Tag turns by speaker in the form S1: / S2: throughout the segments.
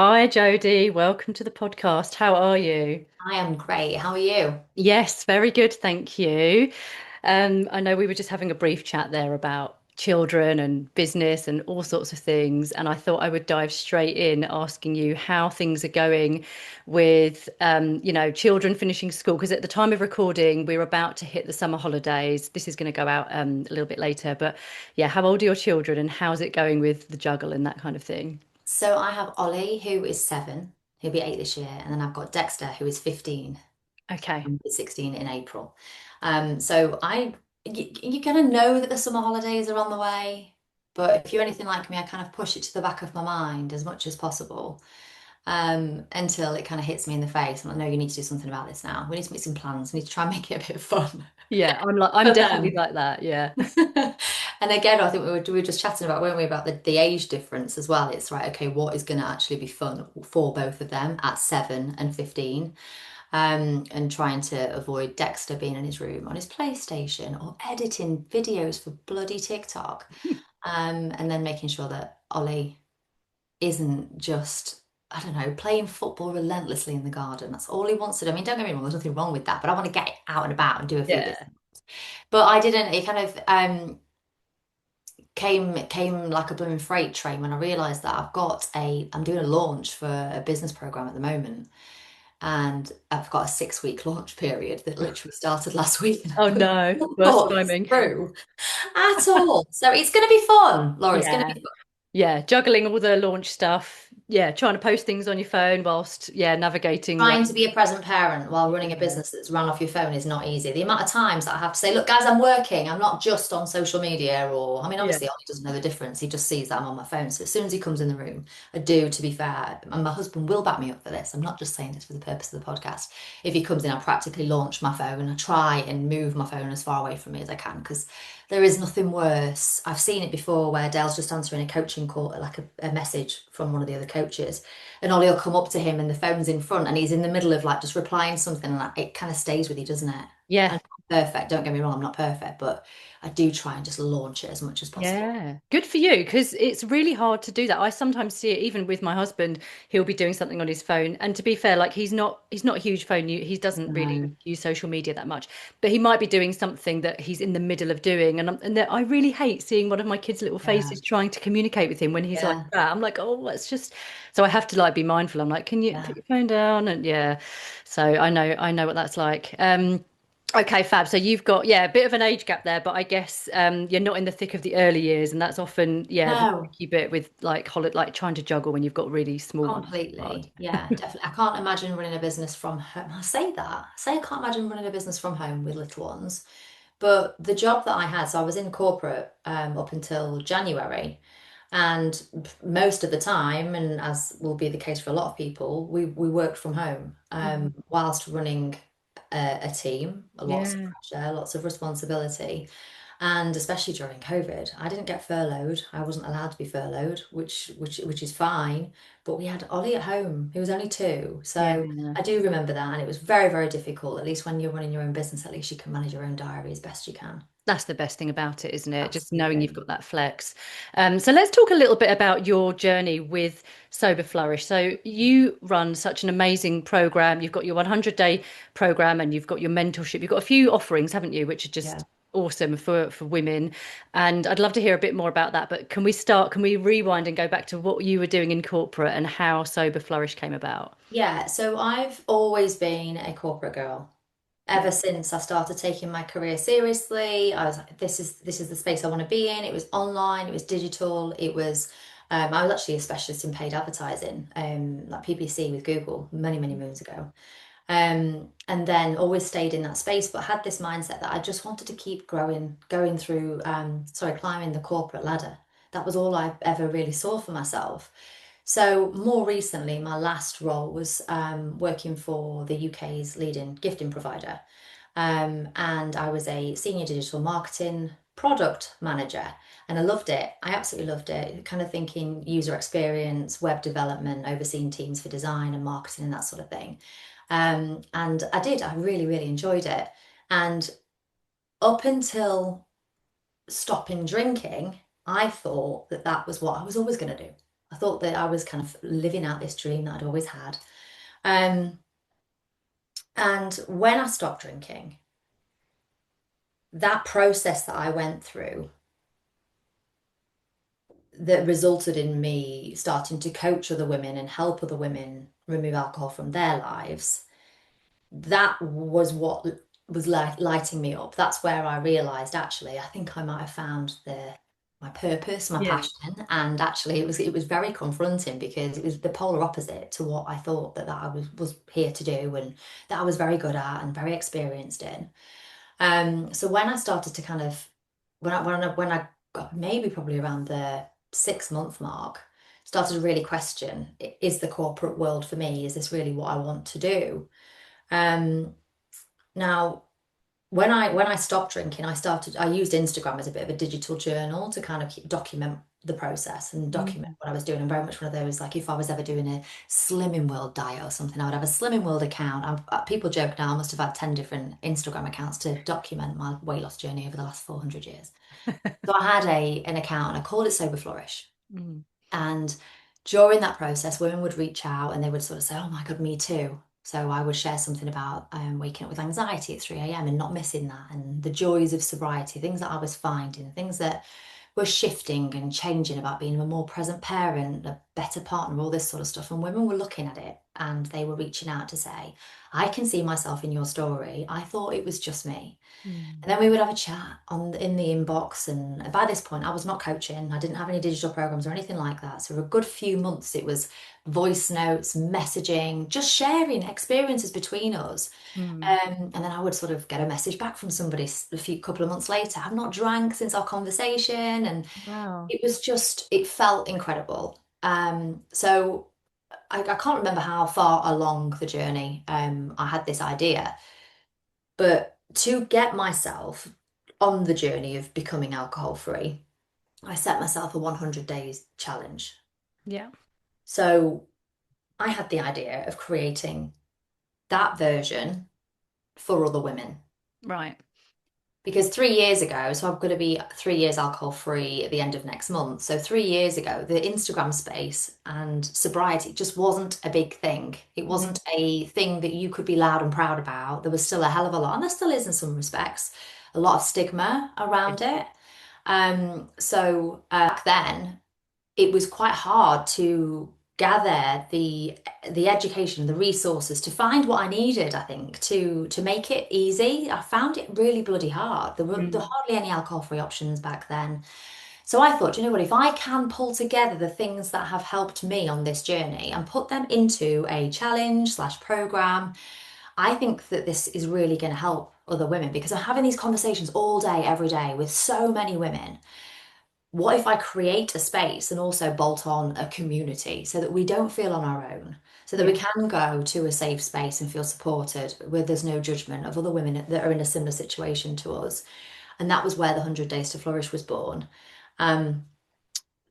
S1: Hi, Jodi. Welcome to the podcast. How are you?
S2: I am great. How are you?
S1: Yes, very good, thank you. I know we were just having a brief chat there about children and business and all sorts of things, and I thought I would dive straight in asking you how things are going with, children finishing school. Because at the time of recording, we're about to hit the summer holidays. This is going to go out a little bit later, but yeah, how old are your children, and how's it going with the juggle and that kind of thing?
S2: So I have Ollie, who is 7. He'll be 8 this year. And then I've got Dexter, who is 15
S1: Okay.
S2: and is 16 in April. You're going to know that the summer holidays are on the way. But if you're anything like me, I kind of push it to the back of my mind as much as possible until it kind of hits me in the face. I'm like, no, you need to do something about this now. We need to make some plans. We need to try and make it a bit fun
S1: Yeah, I'm
S2: for
S1: definitely
S2: them.
S1: like that. Yeah.
S2: And again, I think we were just chatting about, weren't we, about the age difference as well. It's right, okay, what is going to actually be fun for both of them at 7 and 15? And trying to avoid Dexter being in his room on his PlayStation or editing videos for bloody TikTok. And then making sure that Ollie isn't just, I don't know, playing football relentlessly in the garden. That's all he wants to do. I mean, don't get me wrong, there's nothing wrong with that, but I want to get out and about and do a few bits.
S1: Yeah.
S2: But I didn't, it kind of came like a blooming freight train when I realized that I'm doing a launch for a business program at the moment, and I've got a 6-week launch period that literally started last week, and I
S1: Oh
S2: haven't
S1: no, worst
S2: thought this
S1: timing.
S2: through at all. So it's going to be fun, Laura. It's going to
S1: Yeah.
S2: be
S1: Yeah, juggling all the launch stuff. Yeah, trying to post things on your phone whilst, yeah, navigating like,
S2: Trying to be a present parent while running a
S1: yeah,
S2: business that's run off your phone is not easy. The amount of times that I have to say, look, guys, I'm working. I'm not just on social media, or, I mean,
S1: yeah,
S2: obviously, Ollie doesn't know the difference. He just sees that I'm on my phone. So as soon as he comes in the room, I do, to be fair, and my husband will back me up for this. I'm not just saying this for the purpose of the podcast. If he comes in, I practically launch my phone. I try and move my phone as far away from me as I can, because there is nothing worse. I've seen it before where Dale's just answering a coaching call, like a message from one of the other coaches, and Ollie will come up to him and the phone's in front and he's in the middle of like just replying something, and it kind of stays with you, doesn't it?
S1: yeah.
S2: And I'm not perfect, don't get me wrong, I'm not perfect, but I do try and just launch it as much as possible.
S1: Yeah, good for you because it's really hard to do that. I sometimes see it even with my husband. He'll be doing something on his phone, and to be fair, like he's not a huge phone. He doesn't really
S2: No.
S1: use social media that much, but he might be doing something that he's in the middle of doing, and that I really hate seeing one of my kids' little
S2: Yeah.
S1: faces trying to communicate with him when he's like
S2: Yeah.
S1: that. I'm like, oh, let's just. So I have to like be mindful. I'm like, can you put
S2: Yeah.
S1: your phone down? And yeah, so I know what that's like. Okay, fab. So you've got, yeah, a bit of an age gap there, but I guess you're not in the thick of the early years, and that's often, yeah, the
S2: No.
S1: tricky bit with like trying to juggle when you've got really small ones. Hard.
S2: Completely. Yeah, definitely. I can't imagine running a business from home. I say that. I say I can't imagine running a business from home with little ones. But the job that I had, so I was in corporate up until January. And most of the time, and as will be the case for a lot of people, we worked from home
S1: Mhm.
S2: whilst running a team, lots of
S1: Yeah.
S2: pressure, lots of responsibility. And especially during COVID, I didn't get furloughed. I wasn't allowed to be furloughed, which is fine. But we had Ollie at home. He was only 2.
S1: Yeah.
S2: So I do remember that. And it was very, very difficult. At least when you're running your own business, at least you can manage your own diary as best you can.
S1: That's the best thing about it, isn't it? Just knowing you've
S2: Absolutely.
S1: got that flex. So let's talk a little bit about your journey with Sober Flourish. So you run such an amazing program. You've got your 100-day program and you've got your mentorship. You've got a few offerings, haven't you, which are
S2: Yeah.
S1: just awesome for women. And I'd love to hear a bit more about that. But can we rewind and go back to what you were doing in corporate and how Sober Flourish came about?
S2: Yeah. So I've always been a corporate girl. Ever
S1: Yeah.
S2: since I started taking my career seriously, I was like, this is the space I want to be in. It was online, it was digital, it was I was actually a specialist in paid advertising, like PPC with Google many, many moons ago. And then always stayed in that space, but had this mindset that I just wanted to keep growing, going through, climbing the corporate ladder. That was all I ever really saw for myself. So more recently, my last role was working for the UK's leading gifting provider. And I was a senior digital marketing product manager. And I loved it. I absolutely loved it. Kind of thinking user experience, web development, overseeing teams for design and marketing and that sort of thing. And I really, really enjoyed it. And up until stopping drinking, I thought that that was what I was always going to do. I thought that I was kind of living out this dream that I'd always had. Um, and when I stopped drinking, that process that I went through that resulted in me starting to coach other women and help other women remove alcohol from their lives, that was what was lighting me up. That's where I realized actually I think I might have found the my purpose, my
S1: Yeah.
S2: passion, and actually it was very confronting because it was the polar opposite to what I thought that I was here to do and that I was very good at and very experienced in. So when I started to kind of when I got maybe probably around the 6 month mark, started to really question, is the corporate world for me? Is this really what I want to do? Um, Now, when I stopped drinking, I used Instagram as a bit of a digital journal to kind of document the process and document
S1: Mm.
S2: what I was doing. I'm very much one of those, like if I was ever doing a Slimming World diet or something, I would have a Slimming World account. People joke now I must have had 10 different Instagram accounts to document my weight loss journey over the last 400 years. So I had an account and I called it Sober Flourish.
S1: Mm.
S2: And during that process, women would reach out and they would sort of say, "Oh my God, me too." So I would share something about waking up with anxiety at 3 a.m. and not missing that, and the joys of sobriety, things that I was finding, things that were shifting and changing about being a more present parent, a better partner, all this sort of stuff. And women were looking at it and they were reaching out to say, "I can see myself in your story. I thought it was just me."
S1: Mm.
S2: And then we would have a chat in the inbox. And by this point, I was not coaching. I didn't have any digital programs or anything like that. So for a good few months, it was voice notes, messaging, just sharing experiences between us.
S1: Mm.
S2: And then I would sort of get a message back from somebody a few couple of months later. I've not drank since our conversation, and
S1: Wow.
S2: it felt incredible. So I can't remember how far along the journey I had this idea. But to get myself on the journey of becoming alcohol free, I set myself a 100 days challenge.
S1: Yeah.
S2: So I had the idea of creating that version for other women.
S1: Right.
S2: Because 3 years ago, so I'm going to be 3 years alcohol free at the end of next month. So 3 years ago, the Instagram space and sobriety just wasn't a big thing. It
S1: Mm.
S2: wasn't a thing that you could be loud and proud about. There was still a hell of a lot, and there still is in some respects, a lot of stigma
S1: Yeah.
S2: around it. So back then, it was quite hard to gather the education, the resources to find what I needed, I think, to make it easy. I found it really bloody hard. There were
S1: Mm.
S2: hardly any alcohol-free options back then. So I thought, you know what, if I can pull together the things that have helped me on this journey and put them into a challenge slash program, I think that this is really going to help other women because I'm having these conversations all day, every day with so many women. What if I create a space and also bolt on a community so that we don't feel on our own, so that we
S1: Yeah.
S2: can go to a safe space and feel supported where there's no judgment of other women that are in a similar situation to us? And that was where the 100 Days to Flourish was born. Um,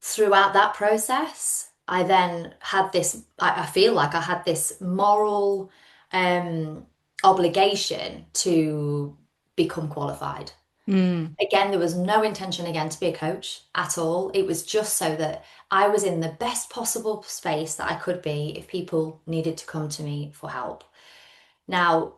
S2: Throughout that process, I then had this, I feel like I had this moral um, obligation to become qualified.
S1: Mm.
S2: Again, there was no intention again to be a coach at all. It was just so that I was in the best possible space that I could be if people needed to come to me for help. Now,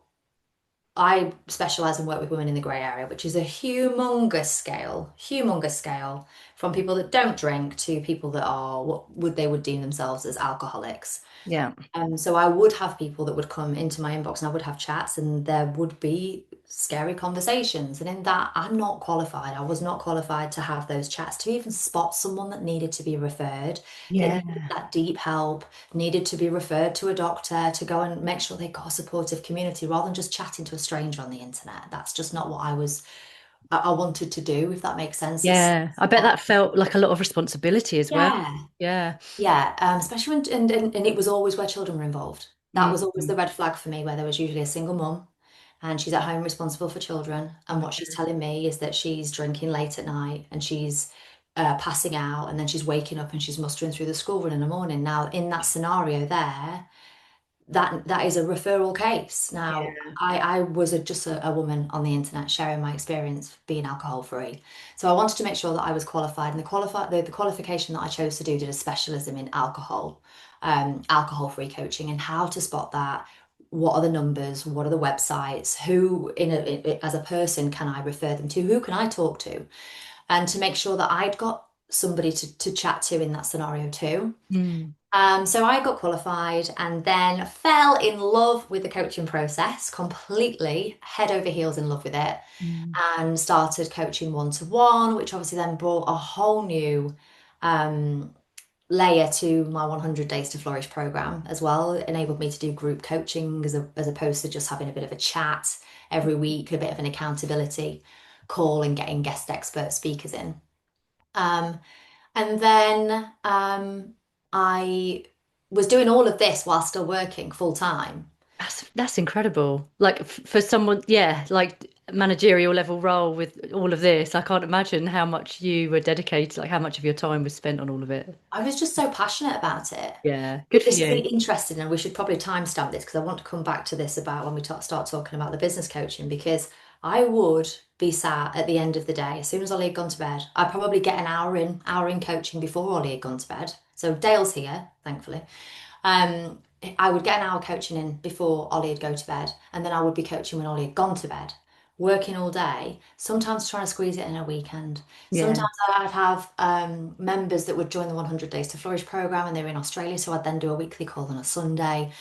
S2: I specialize and work with women in the grey area, which is a humongous scale from people that don't drink to people that are what would they would deem themselves as alcoholics.
S1: Yeah.
S2: So I would have people that would come into my inbox and I would have chats and there would be scary conversations. And in that, I'm not qualified. I was not qualified to have those chats, to even spot someone that needed to be referred, that
S1: Yeah.
S2: needed that deep help, needed to be referred to a doctor to go and make sure they got a supportive community rather than just chatting to a stranger on the internet. That's just not what I wanted to do, if that makes sense. It's
S1: Yeah. I bet that felt like a lot of responsibility as well.
S2: yeah.
S1: Yeah.
S2: Yeah, especially when, and it was always where children were involved. That was always
S1: Mm.
S2: the red flag for me, where there was usually a single mum and she's at home responsible for children. And what she's telling me is that she's drinking late at night and she's passing out and then she's waking up and she's mustering through the school run in the morning. Now, in that scenario there, that is a referral case. Now,
S1: Yeah.
S2: I was just a woman on the internet sharing my experience being alcohol free. So I wanted to make sure that I was qualified, and the qualification that I chose to do did a specialism in alcohol free coaching and how to spot that. What are the numbers? What are the websites? Who as a person can I refer them to? Who can I talk to? And to make sure that I'd got somebody to chat to in that scenario too.
S1: Mm.
S2: So I got qualified and then fell in love with the coaching process, completely head over heels in love with it,
S1: Mm.
S2: and started coaching one to one, which obviously then brought a whole new um, layer to my 100 Days to Flourish program as well. It enabled me to do group coaching as opposed to just having a bit of a chat every week, a bit of an accountability call and getting guest expert speakers in. Um, and then I was doing all of this while still working full time.
S1: That's incredible. Like for someone, yeah, like managerial level role with all of this, I can't imagine how much you were dedicated, like how much of your time was spent on all of it.
S2: I was just so passionate about it.
S1: Yeah, good
S2: But
S1: for
S2: this is
S1: you.
S2: really interesting, and we should probably timestamp this because I want to come back to this about when we start talking about the business coaching. Because I would be sat at the end of the day, as soon as Ollie had gone to bed, I'd probably get an hour in coaching before Ollie had gone to bed. So Dale's here, thankfully. Um, I would get an hour coaching in before Ollie would go to bed, and then I would be coaching when Ollie had gone to bed, working all day, sometimes trying to squeeze it in a weekend.
S1: Yeah.
S2: Sometimes I'd have members that would join the 100 Days to Flourish program and they were in Australia, so I'd then do a weekly call on a Sunday.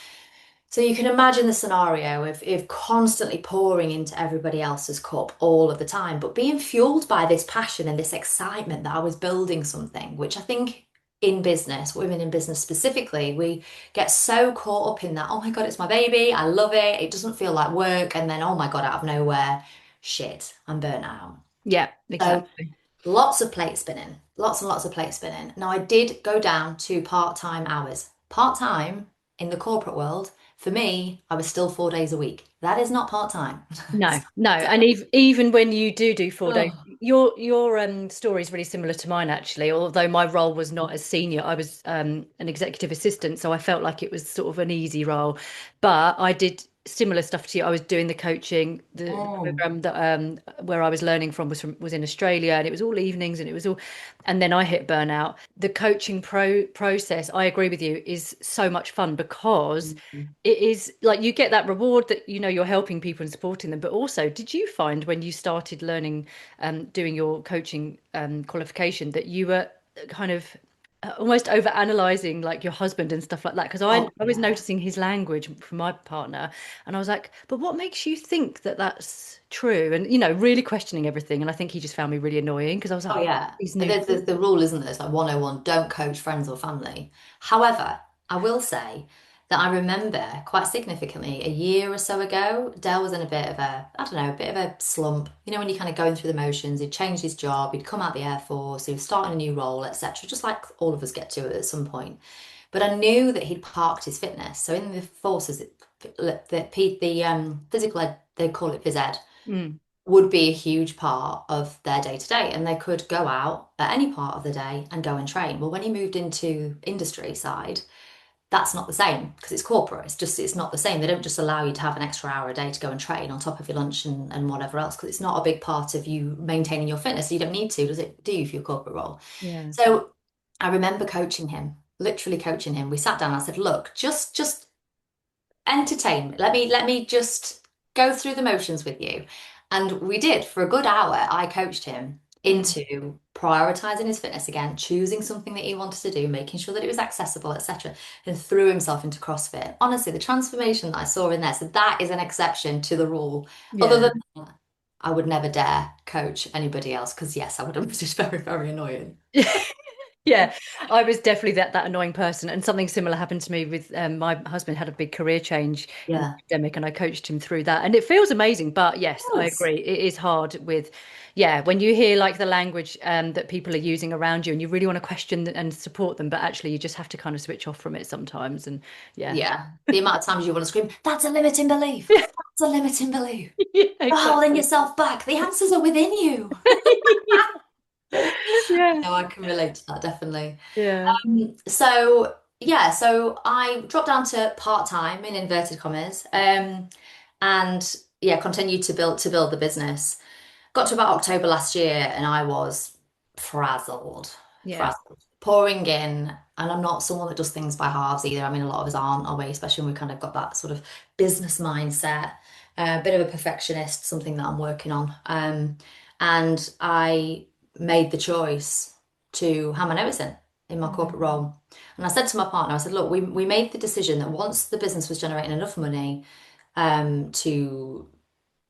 S2: So you can imagine the scenario of constantly pouring into everybody else's cup all of the time, but being fueled by this passion and this excitement that I was building something, which I think in business, women in business specifically, we get so caught up in that, oh my God, it's my baby, I love it, it doesn't feel like work, and then, oh my God, out of nowhere, shit, I'm burnt out.
S1: Yeah,
S2: So
S1: exactly.
S2: lots of plate spinning, lots and lots of plate spinning. Now, I did go down to part-time hours. Part-time in the corporate world, for me, I was still 4 days a week. That is not part-time.
S1: No, no, and even when you do 4 days,
S2: Oh,
S1: your story is really similar to mine actually. Although my role was not as senior, I was an executive assistant, so I felt like it was sort of an easy role. But I did similar stuff to you. I was doing the coaching, the
S2: mm,
S1: program that where I was learning was in Australia, and it was all evenings, and it was all, and then I hit burnout. The coaching process, I agree with you, is so much fun because
S2: mm.
S1: it is like you get that reward that you're helping people and supporting them, but also did you find when you started learning doing your coaching qualification that you were kind of almost over analyzing like your husband and stuff like that? Because I
S2: Oh,
S1: I was
S2: yeah.
S1: noticing his language from my partner, and I was like, but what makes you think that that's true? And really questioning everything, and I think he just found me really annoying because I was like,
S2: Oh,
S1: oh,
S2: yeah.
S1: these new
S2: The rule, isn't there? It's like 101, don't coach friends or family. However, I will say that I remember quite significantly a year or so ago, Dale was in a bit of I don't know, a bit of a slump. You know, when you're kind of going through the motions, he'd changed his job, he'd come out the Air Force, he was starting a new role, etc., just like all of us get to at some point. But I knew that he'd parked his fitness. So in the forces, the physical ed, they call it phys ed,
S1: Mm,
S2: would be a huge part of their day to day, and they could go out at any part of the day and go and train. Well, when he moved into industry side, that's not the same because it's corporate. It's not the same. They don't just allow you to have an extra hour a day to go and train on top of your lunch and whatever else because it's not a big part of you maintaining your fitness. So you don't need to, does it? Do you for your corporate role?
S1: yeah.
S2: So I remember coaching him, literally coaching him. We sat down. And I said, "Look, just entertain me. Let me just go through the motions with you." And we did for a good hour. I coached him
S1: Mm,
S2: into prioritizing his fitness again, choosing something that he wanted to do, making sure that it was accessible, etc., and threw himself into CrossFit. Honestly, the transformation that I saw in there, so that is an exception to the rule. Other
S1: yeah.
S2: than that, I would never dare coach anybody else because yes, I would have just very, very annoying.
S1: Yeah, I was definitely that annoying person, and something similar happened to me with my husband had a big career change in the
S2: Yeah.
S1: pandemic, and I coached him through that, and it feels amazing. But yes, I
S2: Yes.
S1: agree, it is hard with, yeah, when you hear like the language that people are using around you, and you really want to question and support them, but actually you just have to kind of switch off from it sometimes, and yeah,
S2: Yeah. The amount of times you want to scream, that's a limiting belief. That's a limiting belief.
S1: yeah,
S2: You're holding
S1: exactly.
S2: yourself back. The answers are within you.
S1: Yeah,
S2: No, I can relate to that definitely.
S1: yeah.
S2: So yeah, so I dropped down to part-time in inverted commas, and yeah, continued to build the business. Got to about October last year and I was frazzled,
S1: Yeah.
S2: frazzled, pouring in. And I'm not someone that does things by halves either. I mean, a lot of us aren't, are we? Especially when we kind of got that sort of business mindset. A bit of a perfectionist, something that I'm working on. And I made the choice to hand my notice in my
S1: Mm.
S2: corporate role. And I said to my partner, I said, look, we made the decision that once the business was generating enough money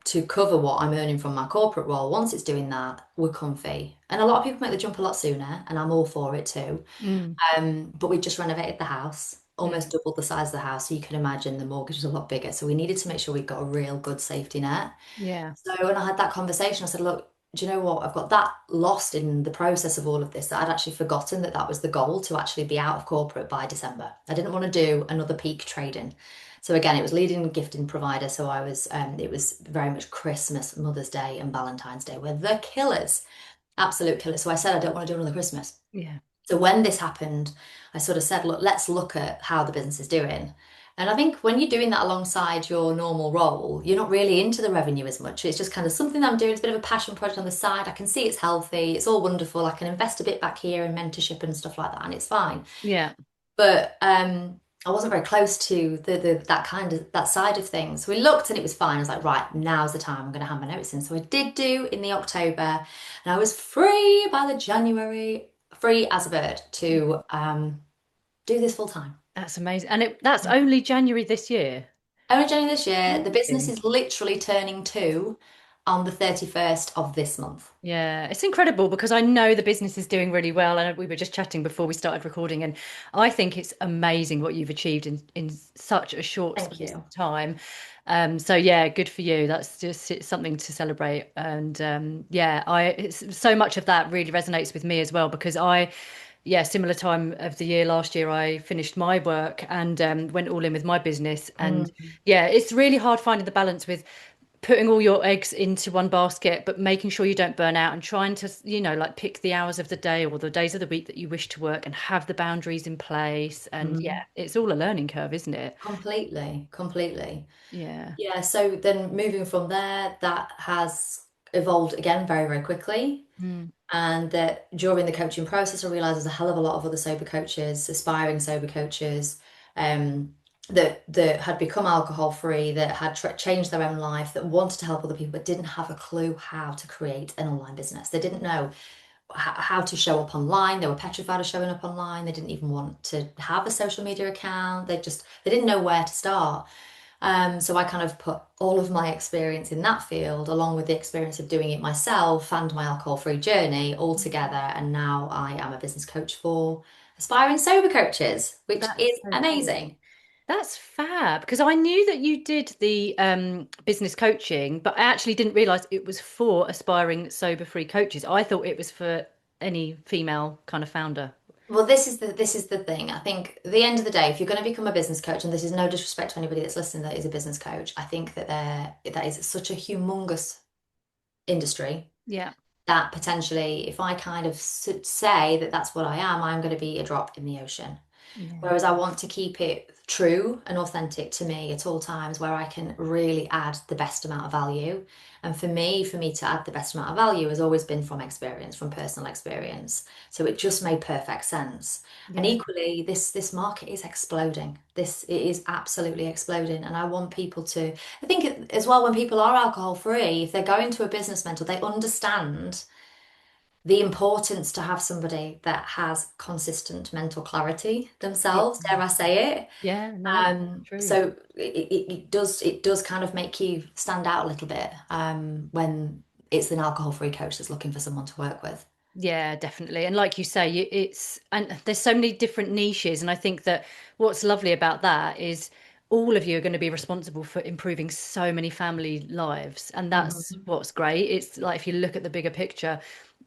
S2: to cover what I'm earning from my corporate role, once it's doing that, we're comfy. And a lot of people make the jump a lot sooner, and I'm all for it too.
S1: Mm.
S2: But we just renovated the house, almost
S1: Mm.
S2: doubled the size of the house. So you can imagine the mortgage was a lot bigger. So we needed to make sure we got a real good safety net.
S1: Yeah.
S2: So when I had that conversation, I said, look, do you know what? I've got that lost in the process of all of this that I'd actually forgotten that that was the goal to actually be out of corporate by December. I didn't want to do another peak trading. So again, it was leading gifting provider. So it was very much Christmas, Mother's Day, and Valentine's Day were the killers, absolute killers. So I said, I don't want to do another Christmas.
S1: Yeah.
S2: So when this happened, I sort of said, look, let's look at how the business is doing. And I think when you're doing that alongside your normal role, you're not really into the revenue as much. It's just kind of something that I'm doing. It's a bit of a passion project on the side. I can see it's healthy. It's all wonderful. I can invest a bit back here in mentorship and stuff like that, and it's fine.
S1: Yeah.
S2: But I wasn't very close to the that kind of that side of things. So we looked and it was fine. I was like, right, now's the time. I'm going to hand my notice in. So I did do in the October, and I was free by the January, free as a bird to do this full time.
S1: That's amazing. And that's only January this year.
S2: Only January this year. The business
S1: Amazing.
S2: is literally turning two on the 31st of this month.
S1: Yeah, it's incredible because I know the business is doing really well. And we were just chatting before we started recording, and I think it's amazing what you've achieved in such a short
S2: Thank
S1: space of
S2: you.
S1: time. So yeah, good for you. That's just it's something to celebrate. And yeah, so much of that really resonates with me as well because yeah, similar time of the year last year, I finished my work and went all in with my business. And
S2: Mm.
S1: yeah, it's really hard finding the balance with putting all your eggs into one basket, but making sure you don't burn out and trying to, like pick the hours of the day or the days of the week that you wish to work and have the boundaries in place. And yeah,
S2: Mm.
S1: it's all a learning curve, isn't it?
S2: Completely, completely.
S1: Yeah.
S2: Yeah, so then moving from there, that has evolved again very, very quickly.
S1: Mm.
S2: And that during the coaching process, I realized there's a hell of a lot of other sober coaches, aspiring sober coaches, um, that had become alcohol free, that had changed their own life, that wanted to help other people, but didn't have a clue how to create an online business. They didn't know how to show up online. They were petrified of showing up online. They didn't even want to have a social media account. They didn't know where to start. So I kind of put all of my experience in that field, along with the experience of doing it myself and my alcohol-free journey, all together. And now I am a business coach for aspiring sober coaches, which
S1: That's
S2: is
S1: so cool.
S2: amazing.
S1: That's fab because I knew that you did the business coaching, but I actually didn't realize it was for aspiring sober free coaches. I thought it was for any female kind of founder.
S2: Well, this is the thing. I think at the end of the day, if you're going to become a business coach, and this is no disrespect to anybody that's listening that is a business coach, I think that is such a humongous industry
S1: Yeah.
S2: that potentially, if I kind of say that that's what I am, I'm going to be a drop in the ocean.
S1: Yeah.
S2: Whereas I want to keep it true and authentic to me at all times where I can really add the best amount of value. And for me to add the best amount of value has always been from experience, from personal experience. So it just made perfect sense. And
S1: Yeah.
S2: equally, this market is exploding. It is absolutely exploding. And I want people to, I think as well, when people are alcohol free, if they're going to a business mentor, they understand the importance to have somebody that has consistent mental clarity
S1: Yeah.
S2: themselves, dare I say it.
S1: Yeah. No, true.
S2: So it does kind of make you stand out a little bit when it's an alcohol-free coach that's looking for someone to work with.
S1: Yeah, definitely. And like you say, and there's so many different niches. And I think that what's lovely about that is all of you are going to be responsible for improving so many family lives. And that's
S2: Mhm.
S1: what's great. It's like if you look at the bigger picture,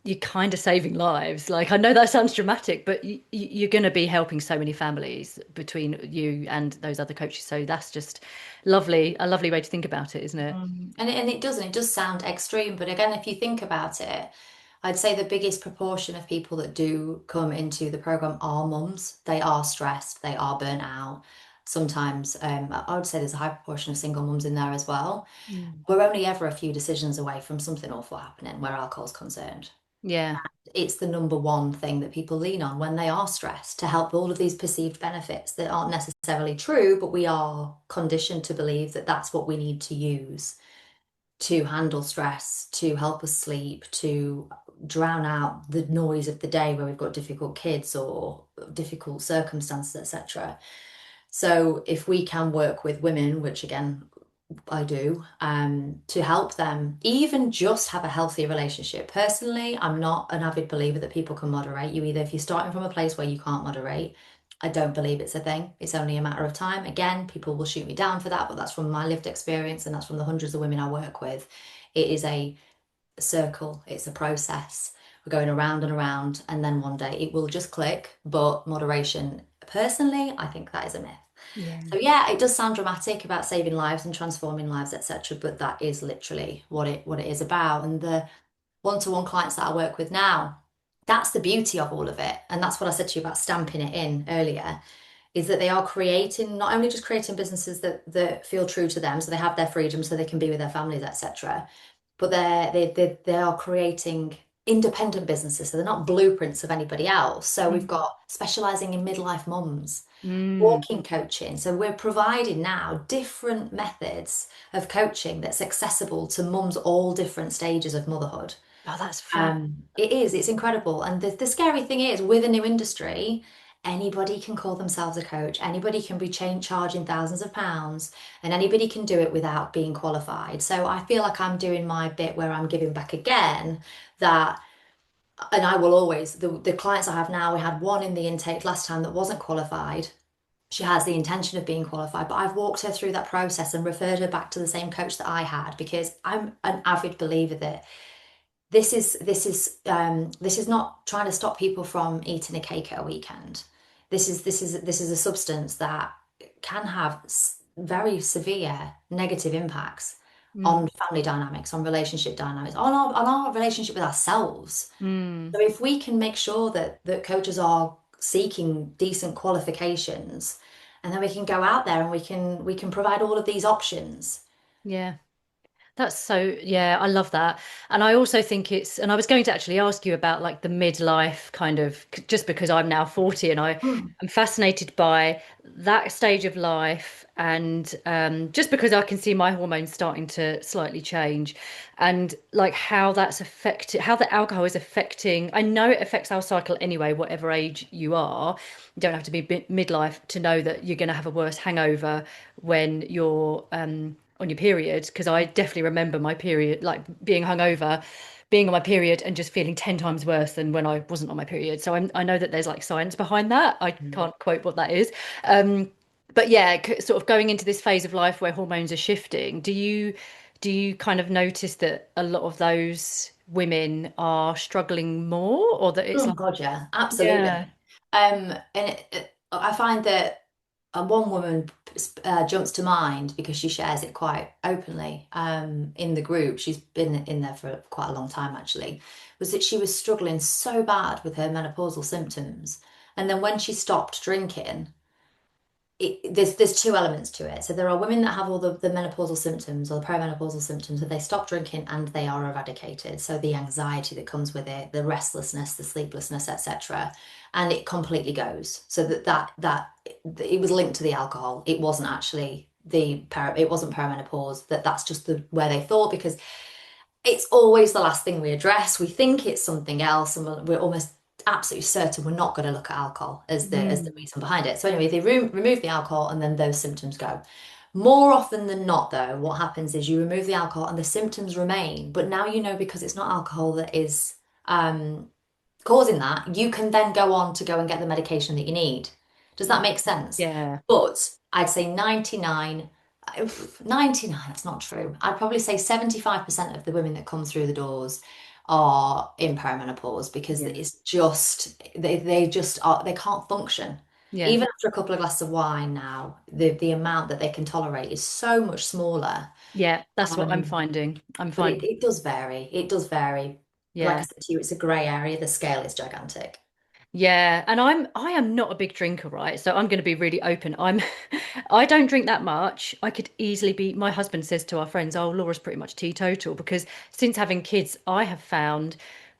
S1: you're kind of saving lives. Like I know that sounds dramatic, but you're going to be helping so many families between you and those other coaches. So that's just lovely, a lovely way to think about it, isn't it?
S2: And it does sound extreme, but again, if you think about it, I'd say the biggest proportion of people that do come into the program are mums. They are stressed, they are burnt out. Sometimes, I would say there's a high proportion of single mums in there as well.
S1: Mm.
S2: We're only ever a few decisions away from something awful happening where alcohol's concerned.
S1: Yeah.
S2: It's the number one thing that people lean on when they are stressed to help all of these perceived benefits that aren't necessarily true, but we are conditioned to believe that that's what we need to use to handle stress, to help us sleep, to drown out the noise of the day where we've got difficult kids or difficult circumstances, etc. So if we can work with women, which again I do, to help them even just have a healthy relationship. Personally, I'm not an avid believer that people can moderate you either. If you're starting from a place where you can't moderate, I don't believe it's a thing. It's only a matter of time. Again, people will shoot me down for that, but that's from my lived experience and that's from the hundreds of women I work with. It is a circle, it's a process. We're going around and around, and then one day it will just click. But moderation, personally, I think that is a myth.
S1: Yeah.
S2: So yeah, it does sound dramatic about saving lives and transforming lives, etc. But that is literally what it is about. And the one-to-one clients that I work with now, that's the beauty of all of it. And that's what I said to you about stamping it in earlier, is that they are creating, not only just creating businesses that feel true to them, so they have their freedom, so they can be with their families, etc. But they are creating independent businesses, so they're not blueprints of anybody else. So we've
S1: Mm.
S2: got specializing in midlife mums,
S1: Mm.
S2: walking coaching. So we're providing now different methods of coaching that's accessible to mums all different stages of motherhood.
S1: Oh, that's fab.
S2: It is, it's incredible. And the scary thing is, with a new industry, anybody can call themselves a coach, anybody can be charging thousands of pounds, and anybody can do it without being qualified. So I feel like I'm doing my bit where I'm giving back again. That and I will always, the clients I have now, we had one in the intake last time that wasn't qualified. She has the intention of being qualified, but I've walked her through that process and referred her back to the same coach that I had because I'm an avid believer that this is not trying to stop people from eating a cake at a weekend. This is a substance that can have very severe negative impacts
S1: Mm.
S2: on family dynamics, on relationship dynamics, on our relationship with ourselves.
S1: Mm.
S2: So if we can make sure that coaches are seeking decent qualifications, and then we can go out there and we can provide all of these options.
S1: Yeah. That's so, yeah, I love that. And I also think and I was going to actually ask you about like the midlife kind of, just because I'm now 40 and
S2: Mm.
S1: am fascinated by that stage of life. And just because I can see my hormones starting to slightly change and like how that's affected, how the alcohol is affecting. I know it affects our cycle anyway, whatever age you are. You don't have to be midlife to know that you're going to have a worse hangover when you're on your period, because I definitely remember my period, like being hungover, being on my period and just feeling 10 times worse than when I wasn't on my period. So I know that there's like science behind that. I
S2: Mm.
S1: can't quote what that is. Um, but yeah, sort of going into this phase of life where hormones are shifting, do you kind of notice that a lot of those women are struggling more, or that it's
S2: Oh
S1: like,
S2: God, yeah,
S1: yeah,
S2: absolutely. And I find that one woman jumps to mind because she shares it quite openly in the group. She's been in there for quite a long time, actually. Was that she was struggling so bad with her menopausal symptoms, and then when she stopped drinking, there's two elements to it. So there are women that have all the menopausal symptoms or the perimenopausal symptoms, and they stop drinking and they are eradicated. So the anxiety that comes with it, the restlessness, the sleeplessness, etc., and it completely goes. So that it was linked to the alcohol. It wasn't actually it wasn't perimenopause. That's just where they thought, because it's always the last thing we address. We think it's something else, and we're almost absolutely certain we're not going to look at alcohol as the
S1: mm,
S2: reason behind it. So anyway, they remove the alcohol, and then those symptoms go. More often than not, though, what happens is you remove the alcohol and the symptoms remain. But now you know, because it's not alcohol that is causing that, you can then go on to go and get the medication that you need. Does that make sense?
S1: yeah,
S2: But I'd say 99, that's not true. I'd probably say 75% of the women that come through the doors are in perimenopause because
S1: yeah,
S2: it's just they just are, they can't function.
S1: yeah,
S2: Even after a couple of glasses of wine now, the amount that they can tolerate is so much smaller.
S1: yeah. That's what I'm
S2: Um,
S1: finding. I'm
S2: but it,
S1: finding.
S2: it does vary. It does vary. Like I
S1: Yeah.
S2: said to you, it's a grey area. The scale is gigantic.
S1: Yeah, and I am not a big drinker, right? So I'm going to be really open. I don't drink that much. I could easily be, my husband says to our friends, "Oh, Laura's pretty much teetotal," because since having kids, I have found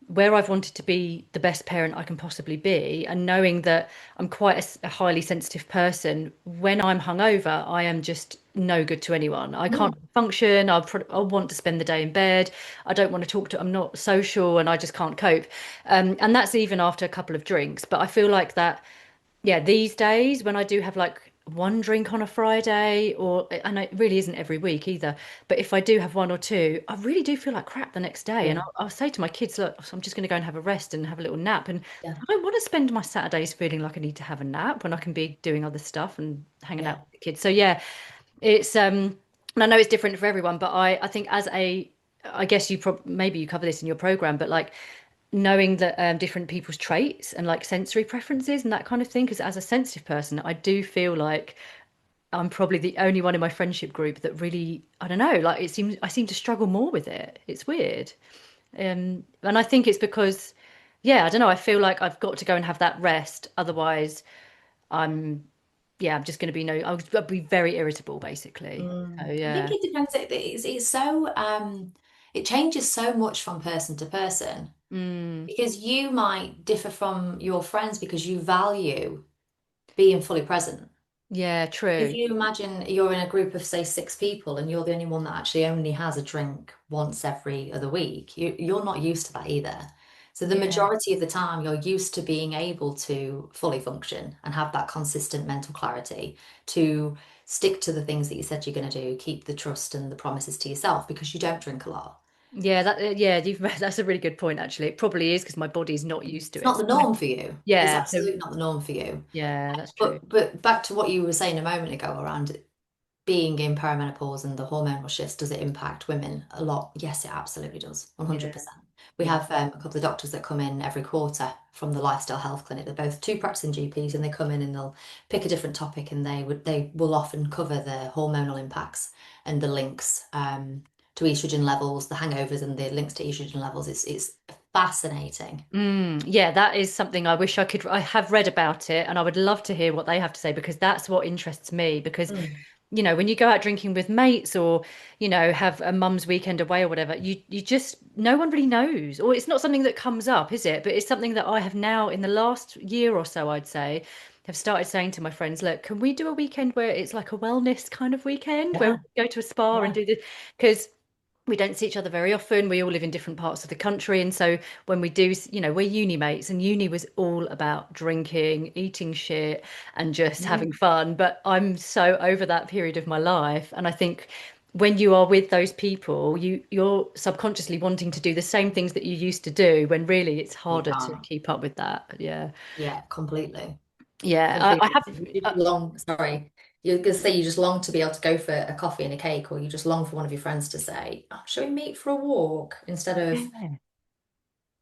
S1: where I've wanted to be the best parent I can possibly be, and knowing that I'm quite a highly sensitive person, when I'm hungover, I am just no good to anyone. I
S2: Mm.
S1: can't function. I'll want to spend the day in bed. I don't want to talk to, I'm not social, and I just can't cope. And that's even after a couple of drinks. But I feel like that, yeah, these days when I do have like one drink on a Friday, or, and it really isn't every week either, but if I do have one or two, I really do feel like crap the next day. And
S2: Yeah,
S1: I'll say to my kids, look, I'm just going to go and have a rest and have a little nap. And
S2: yeah,
S1: I don't want to spend my Saturdays feeling like I need to have a nap when I can be doing other stuff and hanging out
S2: yeah.
S1: with the kids. So yeah, it's and I know it's different for everyone, but I think as a, I guess maybe you cover this in your program, but like knowing that different people's traits and like sensory preferences and that kind of thing. Because as a sensitive person, I do feel like I'm probably the only one in my friendship group that really, I don't know, like I seem to struggle more with it. It's weird. And I think it's because, yeah, I don't know. I feel like I've got to go and have that rest. Otherwise, I'm, yeah, I'm just going to be I'll be very irritable, basically. So
S2: Mm. I think
S1: yeah.
S2: it depends. It's so it changes so much from person to person
S1: Mm,
S2: because you might differ from your friends because you value being fully present.
S1: yeah,
S2: If
S1: true.
S2: you imagine you're in a group of, say, 6 people and you're the only one that actually only has a drink once every other week, you're not used to that either. So the
S1: Yeah.
S2: majority of the time, you're used to being able to fully function and have that consistent mental clarity to stick to the things that you said you're going to do, keep the trust and the promises to yourself because you don't drink a lot.
S1: Yeah, that's a really good point, actually. It probably is because my body's not used to
S2: It's
S1: it.
S2: not the norm for you. It's
S1: Yeah, so
S2: absolutely not the norm for you.
S1: yeah, that's true.
S2: But back to what you were saying a moment ago around being in perimenopause and the hormonal shifts, does it impact women a lot? Yes, it absolutely does,
S1: Yeah,
S2: 100%. We
S1: yeah.
S2: have a couple of doctors that come in every quarter from the Lifestyle Health Clinic. They're both two practicing GPs, and they come in and they'll pick a different topic, and they will often cover the hormonal impacts and the links to estrogen levels, the hangovers, and the links to estrogen levels. It's fascinating.
S1: Yeah, that is something I wish I could. I have read about it and I would love to hear what they have to say because that's what interests me. Because,
S2: Mm.
S1: when you go out drinking with mates or, have a mum's weekend away or whatever, you just, no one really knows. Or it's not something that comes up, is it? But it's something that I have now, in the last year or so, I'd say, have started saying to my friends, look, can we do a weekend where it's like a wellness kind of weekend where we
S2: Yeah,
S1: go to a spa and
S2: yeah,
S1: do this? Because we don't see each other very often. We all live in different parts of the country. And so when we do, we're uni mates, and uni was all about drinking, eating shit, and just
S2: yeah,
S1: having fun. But I'm so over that period of my life. And I think when you are with those people, you're subconsciously wanting to do the same things that you used to do when really it's
S2: you
S1: harder to
S2: can't.
S1: keep up with that. Yeah.
S2: Yeah, completely.
S1: Yeah. I
S2: Completely.
S1: have.
S2: You just long, sorry. You're going to say you just long to be able to go for a coffee and a cake, or you just long for one of your friends to say, oh, shall we meet for a walk? Instead of,
S1: Yeah.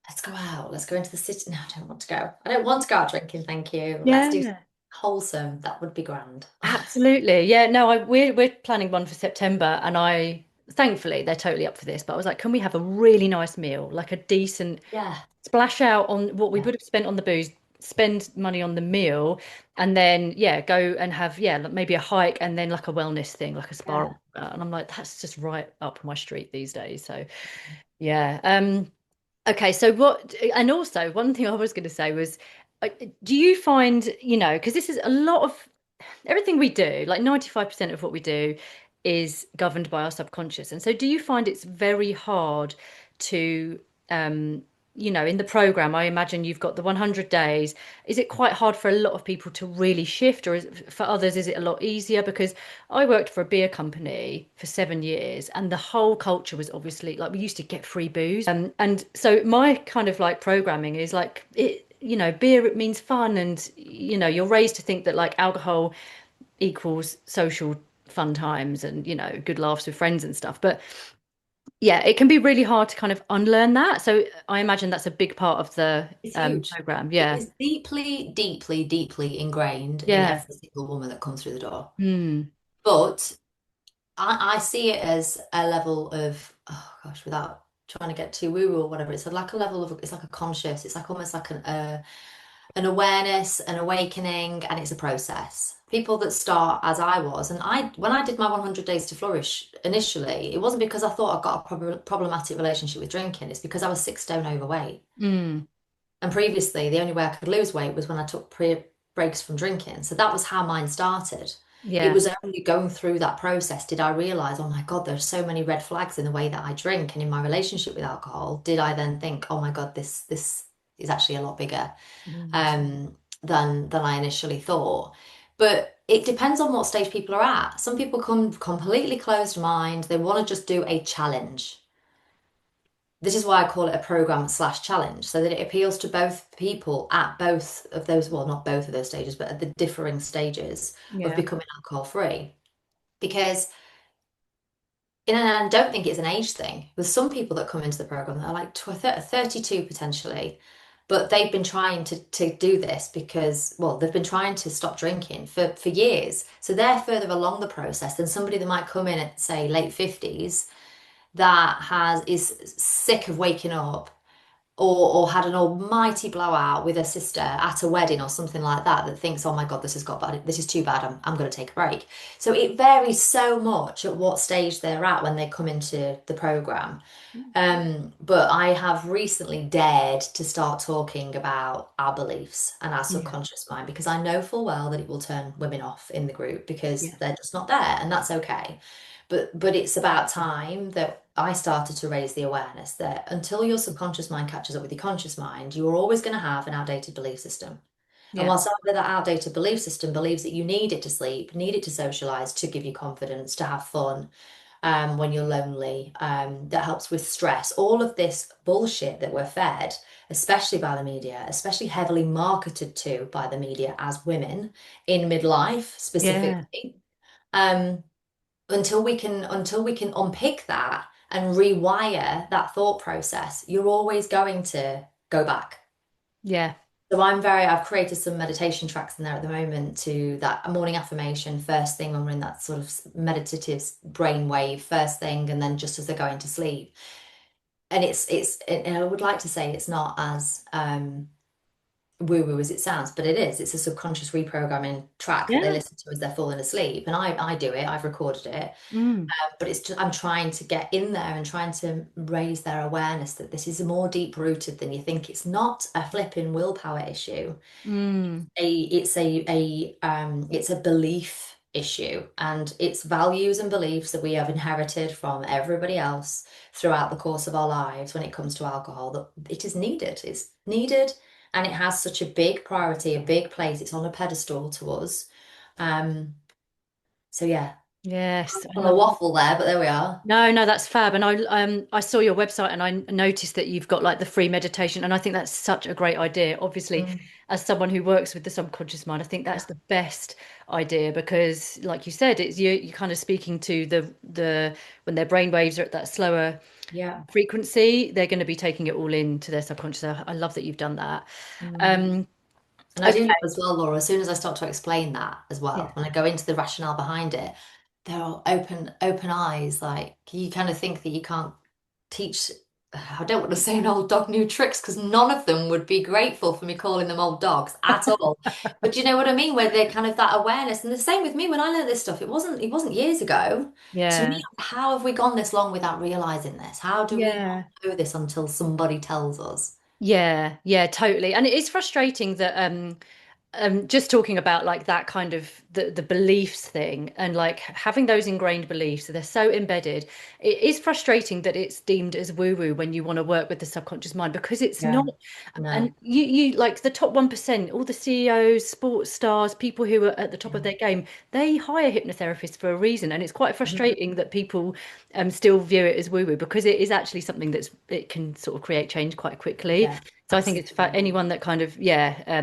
S2: let's go out, let's go into the city. No, I don't want to go. I don't want to go out drinking, thank you. Let's do something
S1: Yeah.
S2: wholesome. That would be grand.
S1: Absolutely. Yeah, no, we're planning one for September, and I thankfully they're totally up for this, but I was like, can we have a really nice meal, like a decent
S2: Yeah,
S1: splash out on what we
S2: yeah,
S1: would have spent on the booze, spend money on the meal, and then yeah, go and have, yeah, like maybe a hike and then like a wellness thing, like a spa.
S2: yeah.
S1: And I'm like, that's just right up my street these days. So yeah. Okay, so and also one thing I was going to say was, do you find, because this is a lot of everything we do, like 95% of what we do is governed by our subconscious. And so do you find it's very hard to, um, in the program, I imagine you've got the 100 days. Is it quite hard for a lot of people to really shift, or for others, is it a lot easier? Because I worked for a beer company for 7 years, and the whole culture was obviously like we used to get free booze. And so my kind of like programming is like beer, it means fun, and you're raised to think that like alcohol equals social fun times and good laughs with friends and stuff. But yeah, it can be really hard to kind of unlearn that. So I imagine that's a big part of the
S2: It's huge.
S1: program.
S2: It
S1: Yeah.
S2: is deeply, deeply, deeply ingrained in
S1: Yeah.
S2: every single woman that comes through the door.
S1: Mm.
S2: But I see it as a level of, oh gosh, without trying to get too woo-woo or whatever. It's like a level of, it's like a conscious, it's like almost like an awareness, an awakening, and it's a process. People that start as I was, and when I did my 100 days to flourish initially, it wasn't because I thought I got a problematic relationship with drinking. It's because I was 6 stone overweight.
S1: Mm.
S2: And previously, the only way I could lose weight was when I took pre breaks from drinking. So that was how mine started. It
S1: Yeah.
S2: was only going through that process did I realize, oh my God, there's so many red flags in the way that I drink and in my relationship with alcohol. Did I then think, oh my God, this is actually a lot bigger
S1: Mm.
S2: um, than I initially thought. But it depends on what stage people are at. Some people come completely closed mind. They want to just do a challenge. This is why I call it a program slash challenge, so that it appeals to both people at both of those, well, not both of those stages, but at the differing stages of
S1: Yeah.
S2: becoming alcohol free. Because, and I don't think it's an age thing. There's some people that come into the program that are like 32 potentially, but they've been trying to do this because, well, they've been trying to stop drinking for years. So they're further along the process than somebody that might come in at, say, late 50s that is sick of waking up or had an almighty blowout with a sister at a wedding or something like that that thinks, oh my God, this has got bad, this is too bad, I'm going to take a break. So it varies so much at what stage they're at when they come into the program. But I have recently dared to start talking about our beliefs and our
S1: Yeah.
S2: subconscious mind because I know full well that it will turn women off in the group because
S1: Yeah.
S2: they're just not there, and that's okay. But it's about time that I started to raise the awareness that until your subconscious mind catches up with your conscious mind, you're always going to have an outdated belief system. And
S1: Yeah.
S2: whilst that outdated belief system believes that you need it to sleep, need it to socialize, to give you confidence, to have fun, when you're lonely, that helps with stress. All of this bullshit that we're fed, especially by the media, especially heavily marketed to by the media as women in midlife
S1: Yeah.
S2: specifically, um, until we can unpick that and rewire that thought process, you're always going to go back.
S1: Yeah.
S2: So I've created some meditation tracks in there at the moment to that a morning affirmation first thing when we're in that sort of meditative brain wave first thing, and then just as they're going to sleep. And and I would like to say it's not as woo-woo as it sounds, but it is. It's a subconscious reprogramming track that they
S1: Yeah.
S2: listen to as they're falling asleep. And I do it, I've recorded it.
S1: Mm.
S2: But it's just, I'm trying to get in there and trying to raise their awareness that this is more deep rooted than you think. It's not a flipping willpower issue.
S1: Mm.
S2: It's a belief issue, and it's values and beliefs that we have inherited from everybody else throughout the course of our lives when it comes to alcohol, that it is needed. It's needed, and it has such a big priority, a big place. It's on a pedestal to us. Um, so yeah,
S1: Yes. I
S2: on a
S1: love.
S2: waffle there, but there we are.
S1: No, no, that's fab. And I saw your website and I noticed that you've got like the free meditation, and I think that's such a great idea. Obviously,
S2: Mm,
S1: as someone who works with the subconscious mind, I think that's
S2: yeah,
S1: the best idea because, like you said, it's you're kind of speaking to the when their brain waves are at that slower
S2: yeah.
S1: frequency, they're going to be taking it all into their subconscious. I love that you've done that.
S2: Mm.
S1: Um,
S2: And I
S1: okay,
S2: do love as well, Laura, as soon as I start to explain that as well,
S1: yeah,
S2: when I go into the rationale behind it, they're all open eyes. Like you kind of think that you can't teach, I don't want to say an old dog new tricks because none of them would be grateful for me calling them old dogs at all. But do you know what I mean? Where they're kind of that awareness. And the same with me when I learned this stuff, it wasn't years ago. To me,
S1: yeah,
S2: how have we gone this long without realizing this? How do we not
S1: yeah.
S2: know this until somebody tells us?
S1: Yeah, yeah, totally. And it is frustrating that just talking about like that kind of the beliefs thing and like having those ingrained beliefs, so they're so embedded. It is frustrating that it's deemed as woo-woo when you want to work with the subconscious mind because it's not.
S2: Yeah,
S1: And
S2: no.
S1: you like the top 1%, all the CEOs, sports stars, people who are at the top of their game, they hire hypnotherapists for a reason. And it's quite
S2: Mhm.
S1: frustrating that people still view it as woo-woo because it is actually something it can sort of create change quite quickly.
S2: Yeah,
S1: So I think it's
S2: absolutely.
S1: anyone that kind of, yeah,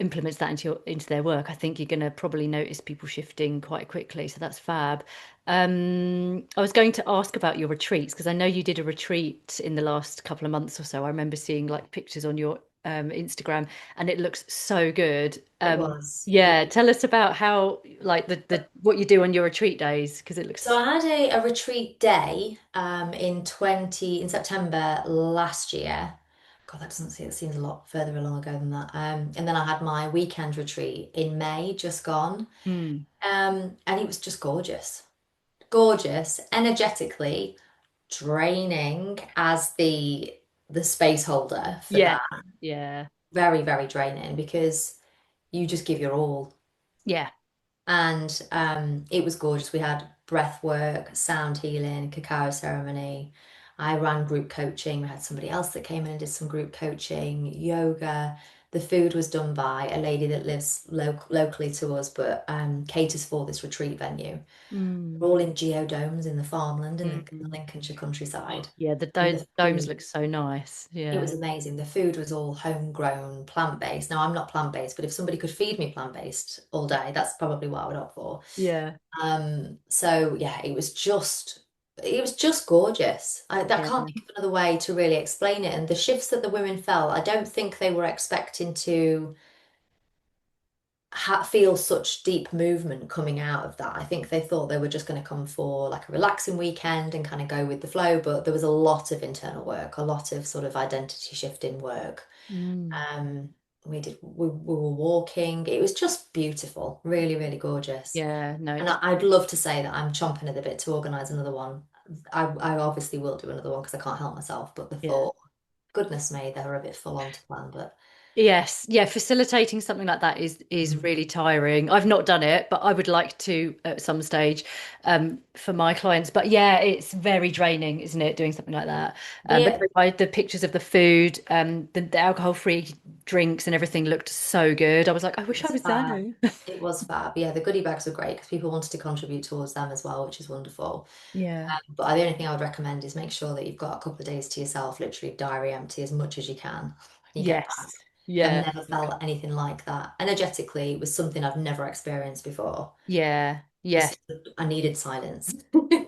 S1: implements that into their work, I think you're going to probably notice people shifting quite quickly. So that's fab. I was going to ask about your retreats because I know you did a retreat in the last couple of months or so. I remember seeing like pictures on your Instagram, and it looks so good.
S2: It was.
S1: Yeah, tell us about how like the what you do on your retreat days because it
S2: So
S1: looks.
S2: I had a retreat day in September last year. God, that doesn't seem it seems a lot further along ago than that. And then I had my weekend retreat in May, just gone.
S1: Mm,
S2: And it was just gorgeous. Gorgeous, energetically draining as the space holder for
S1: yeah,
S2: that.
S1: yeah,
S2: Very, very draining because you just give your all.
S1: yeah.
S2: And it was gorgeous. We had breath work, sound healing, cacao ceremony. I ran group coaching. We had somebody else that came in and did some group coaching, yoga. The food was done by a lady that lives locally to us, but caters for this retreat venue.
S1: Mm,
S2: We're all in geodomes in the farmland in the
S1: mm.
S2: Lincolnshire countryside.
S1: Yeah,
S2: And the
S1: domes
S2: food,
S1: look so nice.
S2: it
S1: Yeah,
S2: was amazing. The food was all homegrown, plant-based. Now, I'm not plant-based, but if somebody could feed me plant-based all day, that's probably what I would opt for.
S1: yeah,
S2: So yeah, it was just gorgeous. I
S1: yeah.
S2: can't think of another way to really explain it. And the shifts that the women felt, I don't think they were expecting to ha feel such deep movement coming out of that. I think they thought they were just going to come for like a relaxing weekend and kind of go with the flow, but there was a lot of internal work, a lot of sort of identity shifting work.
S1: Mm,
S2: Um, we were walking. It was just beautiful, really, really gorgeous.
S1: yeah. No,
S2: And I'd love to say that I'm chomping at the bit to organise another one. I obviously will do another one because I can't help myself, but the
S1: yeah.
S2: thought, goodness me, they were a bit full on to plan, but
S1: Yes, yeah, facilitating something like that is
S2: mm,
S1: really tiring. I've not done it, but I would like to at some stage for my clients. But yeah, it's very draining, isn't it, doing something like that? But
S2: yeah,
S1: the pictures of the food, the alcohol-free drinks and everything looked so good. I was like, I
S2: it
S1: wish I
S2: was
S1: was
S2: fab.
S1: there.
S2: It was fab. Yeah, the goodie bags were great because people wanted to contribute towards them as well, which is wonderful.
S1: Yeah.
S2: But the only thing I would recommend is make sure that you've got a couple of days to yourself, literally diary empty as much as you can when you get back.
S1: Yes.
S2: I've
S1: Yeah.
S2: never felt anything like that. Energetically, it was something I've never experienced before.
S1: Yeah. Yes.
S2: Just I needed silence.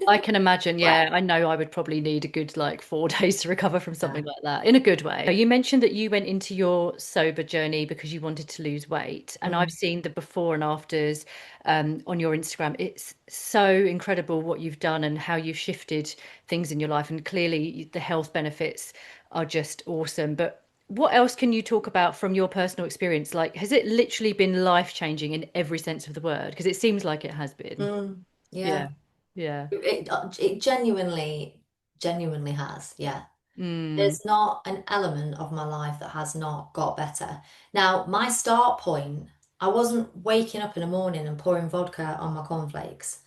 S1: I can imagine.
S2: Right.
S1: Yeah, I know I would probably need a good like 4 days to recover from
S2: Yeah.
S1: something like that in a good way. You mentioned that you went into your sober journey because you wanted to lose weight, and I've
S2: Mm.
S1: seen the before and afters on your Instagram. It's so incredible what you've done and how you've shifted things in your life, and clearly the health benefits are just awesome. But what else can you talk about from your personal experience? Like, has it literally been life-changing in every sense of the word? Because it seems like it has been.
S2: Mm.
S1: Yeah.
S2: Yeah.
S1: Yeah.
S2: It genuinely has. Yeah.
S1: Mm.
S2: There's not an element of my life that has not got better. Now, my start point, I wasn't waking up in the morning and pouring vodka on my cornflakes.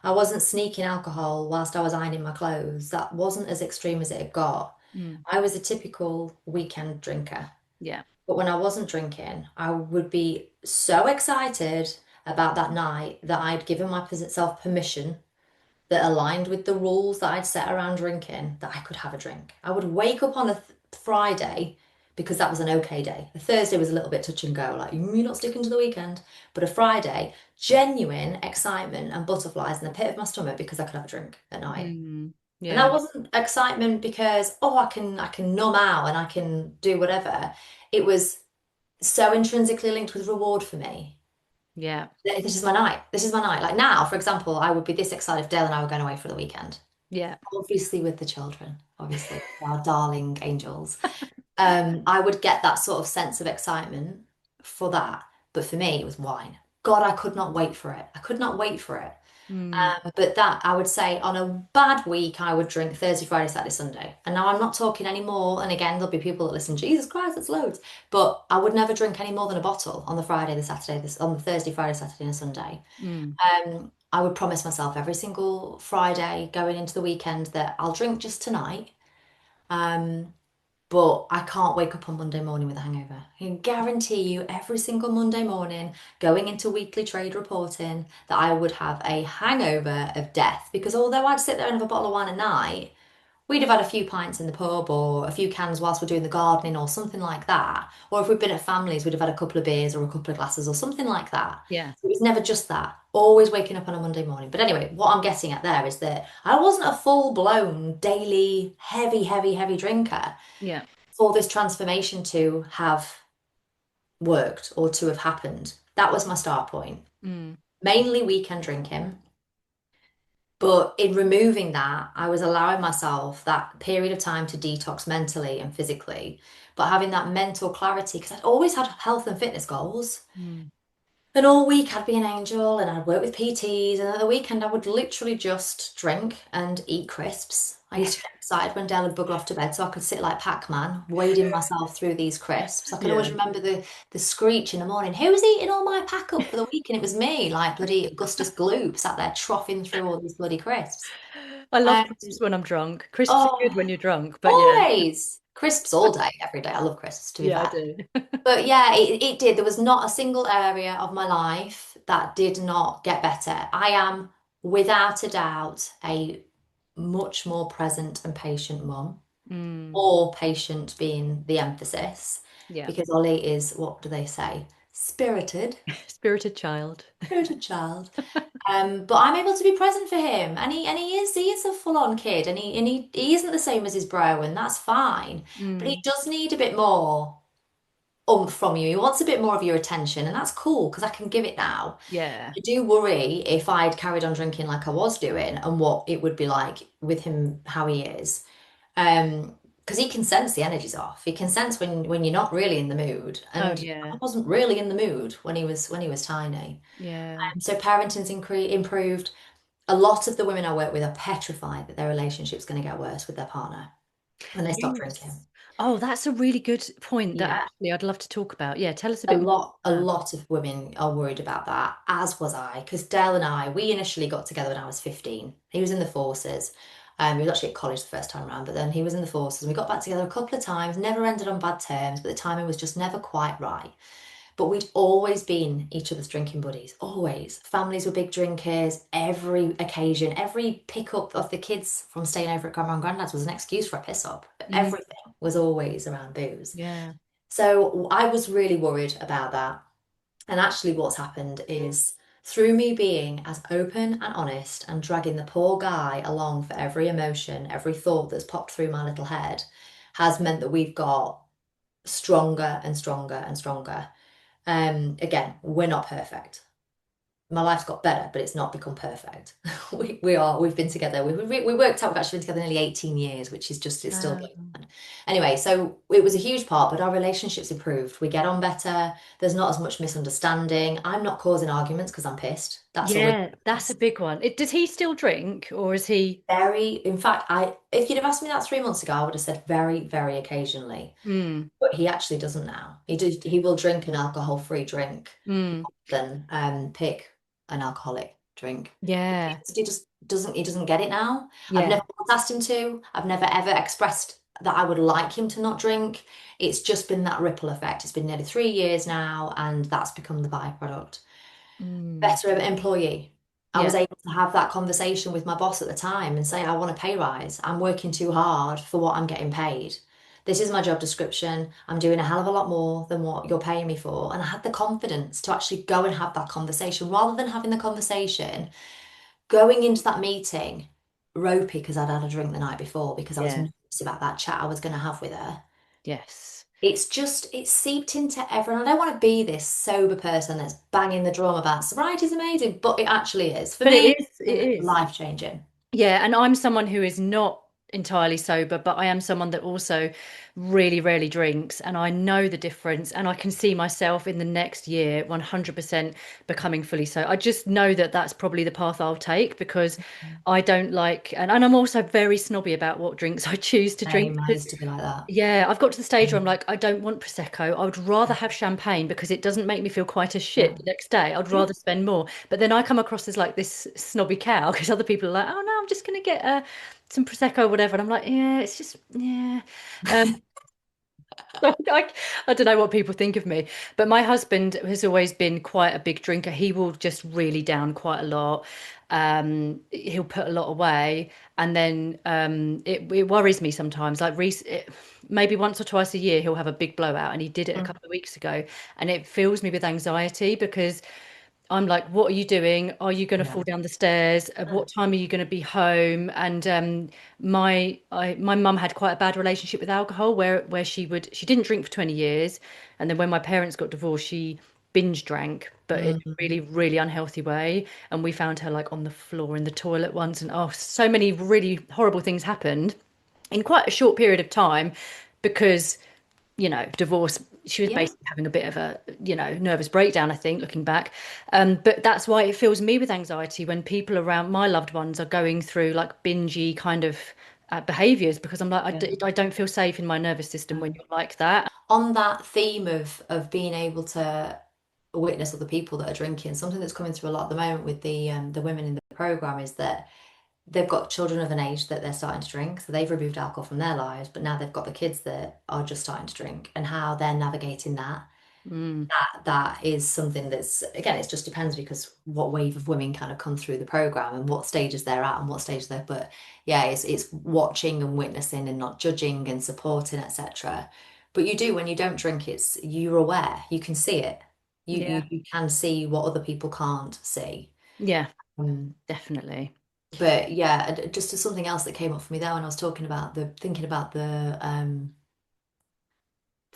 S2: I wasn't sneaking alcohol whilst I was ironing my clothes. That wasn't as extreme as it had got.
S1: Mm.
S2: I was a typical weekend drinker.
S1: Yeah.
S2: But when I wasn't drinking, I would be so excited about that night that I'd given myself permission that aligned with the rules that I'd set around drinking that I could have a drink. I would wake up on a Friday because that was an okay day. A Thursday was a little bit touch and go, like you're not sticking to the weekend. But a Friday, genuine excitement and butterflies in the pit of my stomach because I could have a drink at night.
S1: Mm.
S2: And
S1: Yeah.
S2: that wasn't excitement because, oh, I can numb out and I can do whatever. It was so intrinsically linked with reward for me.
S1: Yeah.
S2: This is my night. This is my night. Like now, for example, I would be this excited if Dale and I were going away for the weekend.
S1: Yeah.
S2: Obviously with the children, obviously, our darling angels. I would get that sort of sense of excitement for that. But for me, it was wine. God, I could not wait for it. I could not wait for it.
S1: Mm.
S2: But that I would say on a bad week, I would drink Thursday, Friday, Saturday, Sunday. And now I'm not talking anymore. And again, there'll be people that listen, Jesus Christ, that's loads. But I would never drink any more than a bottle on the Friday, the Saturday, on the Thursday, Friday, Saturday, and Sunday.
S1: Mm.
S2: I would promise myself every single Friday going into the weekend that I'll drink just tonight. Um, but I can't wake up on Monday morning with a hangover. I can guarantee you every single Monday morning going into weekly trade reporting that I would have a hangover of death because although I'd sit there and have a bottle of wine a night, we'd have had a few pints in the pub or a few cans whilst we're doing the gardening or something like that. Or if we'd been at families, we'd have had a couple of beers or a couple of glasses or something like that.
S1: Yeah.
S2: So it was never just that, always waking up on a Monday morning. But anyway, what I'm getting at there is that I wasn't a full-blown daily heavy drinker.
S1: Yeah.
S2: for this transformation to have worked or to have happened. That was my start point.
S1: Mm,
S2: Mainly weekend drinking. But in removing that, I was allowing myself that period of time to detox mentally and physically, but having that mental clarity because I'd always had health and fitness goals.
S1: mm.
S2: And all week I'd be an angel and I'd work with PTs, and at the weekend I would literally just drink and eat crisps. I used to get excited when Dale would bugger off to bed so I could sit like Pac-Man, wading myself through these crisps. I can always
S1: Yeah.
S2: remember the screech in the morning. Who was eating all my pack up for the week? And it was me, like bloody Augustus Gloop, sat there troughing through all these bloody crisps.
S1: I love
S2: And
S1: crisps when I'm drunk. Crisps are good
S2: oh,
S1: when you're drunk, but yeah,
S2: always crisps all day, every day. I love crisps, to be
S1: yeah, I
S2: fair.
S1: do.
S2: But yeah, it did. There was not a single area of my life that did not get better. I am, without a doubt, a much more present and patient mum,
S1: Mm,
S2: or patient being the emphasis,
S1: yeah.
S2: because Ollie is, what do they say? Spirited,
S1: Spirited child.
S2: spirited child. But I'm able to be present for him, and he is a full-on kid, and he isn't the same as his bro, and that's fine. But he
S1: Mm,
S2: does need a bit more from you. He wants a bit more of your attention, and that's cool because I can give it now.
S1: yeah.
S2: I do worry if I'd carried on drinking like I was doing and what it would be like with him, how he is. Because he can sense the energy's off. He can sense when you're not really in the mood.
S1: Oh
S2: And I
S1: yeah.
S2: wasn't really in the mood when he was tiny.
S1: Yeah.
S2: So parenting's improved. A lot of the women I work with are petrified that their relationship's going to get worse with their partner when they stop drinking.
S1: Yes. Oh, that's a really good point that
S2: Yeah.
S1: actually I'd love to talk about. Yeah, tell us a
S2: A
S1: bit more
S2: lot, a
S1: about
S2: lot of women are worried about that, as was I, because Dale and I, we initially got together when I was 15. He was in the forces. He was actually at college the first time around, but then he was in the forces. And we got back together a couple of times, never ended on bad terms, but the timing was just never quite right. But we'd always been each other's drinking buddies, always. Families were big drinkers. Every occasion, every pickup of the kids from staying over at Grandma and Granddad's was an excuse for a piss up.
S1: that. Mm,
S2: Everything was always around booze.
S1: yeah.
S2: So I was really worried about that. And actually, what's happened is through me being as open and honest and dragging the poor guy along for every emotion, every thought that's popped through my little head, has meant that we've got stronger and stronger and stronger. Again, we're not perfect. My life's got better, but it's not become perfect. We've been together. We worked out we've actually been together nearly 18 years, which is just, it's still
S1: Uh,
S2: going on. Anyway, so it was a huge part, but our relationship's improved. We get on better. There's not as much misunderstanding. I'm not causing arguments because I'm pissed. That's already
S1: yeah, that's a big one. Does he still drink or is he?
S2: very, in fact, if you'd have asked me that 3 months ago, I would have said very, very occasionally.
S1: Mm,
S2: But he actually doesn't now. He will drink an alcohol-free drink
S1: mm,
S2: than pick an alcoholic drink.
S1: yeah.
S2: He just doesn't get it now. I've
S1: Yeah.
S2: never asked him to. I've never ever expressed that I would like him to not drink. It's just been that ripple effect. It's been nearly 3 years now, and that's become the byproduct.
S1: Mm,
S2: Better employee. I
S1: yeah.
S2: was able to have that conversation with my boss at the time and say, I want a pay rise. I'm working too hard for what I'm getting paid. This is my job description. I'm doing a hell of a lot more than what you're paying me for. And I had the confidence to actually go and have that conversation rather than having the conversation, going into that meeting ropey because I'd had a drink the night before because I was
S1: Yeah.
S2: nervous about that chat I was going to have with her.
S1: Yes.
S2: It's seeped into everyone. I don't want to be this sober person that's banging the drum about sobriety is amazing, but it actually is. For
S1: But it
S2: me,
S1: is,
S2: it's
S1: it
S2: been
S1: is.
S2: life-changing.
S1: Yeah, and I'm someone who is not entirely sober, but I am someone that also really rarely drinks, and I know the difference, and I can see myself in the next year 100% becoming fully so. I just know that that's probably the path I'll take because I don't like, and I'm also very snobby about what drinks I choose to drink
S2: Same, I
S1: because
S2: used to be like that.
S1: yeah, I've got to the stage where I'm
S2: Mm.
S1: like, I don't want Prosecco. I would rather have champagne because it doesn't make me feel quite as shit
S2: Yeah.
S1: the next day. I'd
S2: Yeah.
S1: rather spend more. But then I come across as like this snobby cow because other people are like, oh no, I'm just going to get some Prosecco or whatever. And I'm like, yeah, it's just, yeah. Um, I, I don't know what people think of me, but my husband has always been quite a big drinker. He will just really down quite a lot. He'll put a lot away, and then it worries me sometimes. Like maybe once or twice a year, he'll have a big blowout, and he did it a
S2: Mm.
S1: couple of weeks ago, and it fills me with anxiety because I'm like, what are you doing? Are you going to
S2: Yeah.
S1: fall down the stairs? At what time are you going to be home? And my mum had quite a bad relationship with alcohol, where she didn't drink for 20 years, and then when my parents got divorced, she binge drank, but in a
S2: Mm.
S1: really, really unhealthy way. And we found her like on the floor in the toilet once, and oh, so many really horrible things happened in quite a short period of time because divorce. She was
S2: Yeah.
S1: basically having a bit of a, nervous breakdown, I think, looking back. But that's why it fills me with anxiety when people around my loved ones are going through like bingy kind of behaviors because I'm like,
S2: Yeah.
S1: I don't feel safe in my nervous system when you're like that.
S2: On that theme of being able to witness other people that are drinking, something that's coming through a lot at the moment with the women in the program is that they've got children of an age that they're starting to drink. So they've removed alcohol from their lives, but now they've got the kids that are just starting to drink and how they're navigating that.
S1: Mm,
S2: That is something that's, again, it just depends because what wave of women kind of come through the program and what stages they're at and what stage they're, but yeah, it's watching and witnessing and not judging and supporting, etc. But you do, when you don't drink, it's you're aware, you can see it.
S1: yeah.
S2: You can see what other people can't see.
S1: Yeah,
S2: Um,
S1: definitely.
S2: but yeah, just as something else that came up for me there when I was talking about thinking about the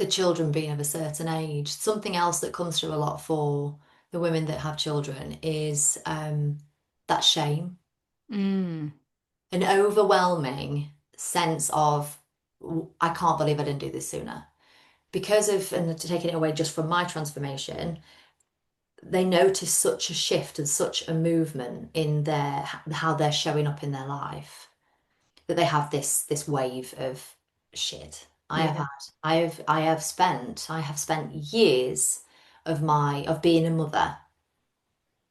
S2: children being of a certain age. Something else that comes through a lot for the women that have children is that shame,
S1: Mm,
S2: an overwhelming sense of, I can't believe I didn't do this sooner. Because of, and to take it away just from my transformation, they notice such a shift and such a movement in their how they're showing up in their life that they have this wave of shit.
S1: yeah,
S2: I have spent years of being a mother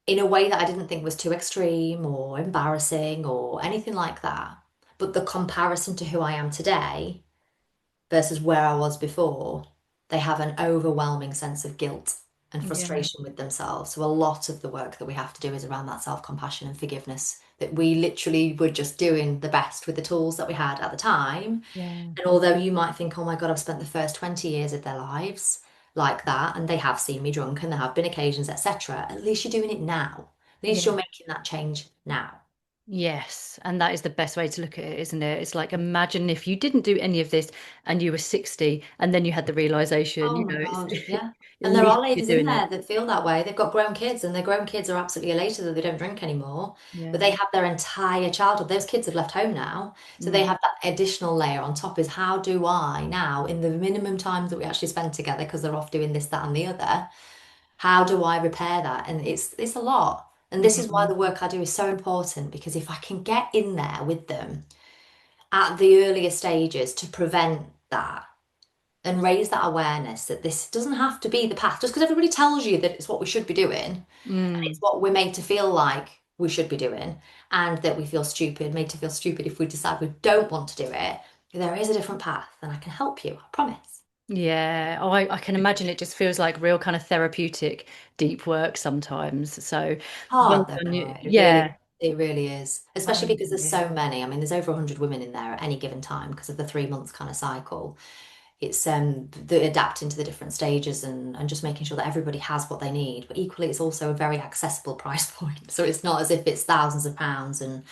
S2: in a way that I didn't think was too extreme or embarrassing or anything like that. But the comparison to who I am today versus where I was before, they have an overwhelming sense of guilt and
S1: yeah,
S2: frustration with themselves. So a lot of the work that we have to do is around that self-compassion and forgiveness that we literally were just doing the best with the tools that we had at the time.
S1: yeah,
S2: And although you might think, oh my God, I've spent the first 20 years of their lives like that, and they have seen me drunk and there have been occasions, etc., at least you're doing it now. At least
S1: yeah.
S2: you're making that change now.
S1: Yes, and that is the best way to look at it, isn't it? It's like imagine if you didn't do any of this and you were 60 and then you had the realization,
S2: Oh my
S1: it's
S2: God, yeah.
S1: at
S2: And there
S1: least
S2: are
S1: you're
S2: ladies in
S1: doing it.
S2: there that feel that way. They've got grown kids, and their grown kids are absolutely elated that they don't drink anymore. But
S1: Yeah.
S2: they have their entire childhood. Those kids have left home now. So they
S1: Mm,
S2: have that additional layer on top is how do I now, in the minimum time that we actually spend together, because they're off doing this, that, and the other, how do I repair that? And it's a lot. And this is why
S1: mm,
S2: the work I do is so important, because if I can get in there with them at the earlier stages to prevent that and raise that awareness that this doesn't have to be the path just because everybody tells you that it's what we should be doing and it's
S1: mm.
S2: what we're made to feel like we should be doing and that we feel stupid, made to feel stupid if we decide we don't want to do it. There is a different path and I can help you, I promise.
S1: Yeah. Oh, I can imagine it just feels like real kind of therapeutic deep work sometimes. So well
S2: Hard though,
S1: done you.
S2: Laura.
S1: Yeah.
S2: It really is.
S1: Oh,
S2: Especially because there's
S1: yeah.
S2: so many. I mean, there's over 100 women in there at any given time because of the 3 months kind of cycle. It's the adapting to the different stages and just making sure that everybody has what they need. But equally, it's also a very accessible price point. So it's not as if it's thousands of pounds and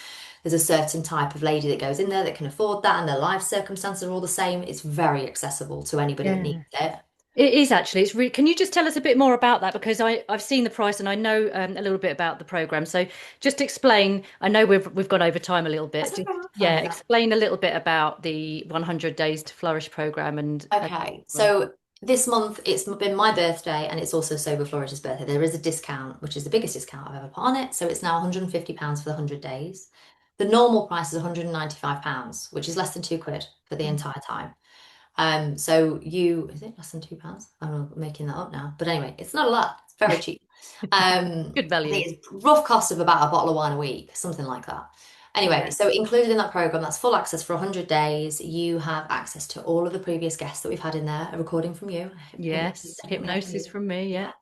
S2: there's a certain type of lady that goes in there that can afford that and their life circumstances are all the same. It's very accessible to anybody that needs
S1: Yeah.
S2: it.
S1: It is actually. It's really. Can you just tell us a bit more about that? Because I've seen the price and I know a little bit about the program. So just explain. I know we've gone over time a little bit.
S2: That's
S1: Just
S2: okay, I'm fine
S1: yeah,
S2: with that.
S1: explain a little bit about the 100 Days to Flourish program and
S2: Okay, so this month it's been my birthday and it's also Sober Flourish's birthday. There is a discount, which is the biggest discount I've ever put on it. So it's now £150 for the 100 days. The normal price is £195, which is less than £2 for the entire time. So is it less than £2? I'm making that up now. But anyway, it's not a lot. It's very cheap.
S1: good
S2: I
S1: value.
S2: think it's rough cost of about a bottle of wine a week, something like that. Anyway,
S1: Yeah.
S2: so included in that program, that's full access for 100 days. You have access to all of the previous guests that we've had in there, a recording from you.
S1: Yes.
S2: Anybody ever
S1: Hypnosis
S2: need?
S1: from me. Yeah.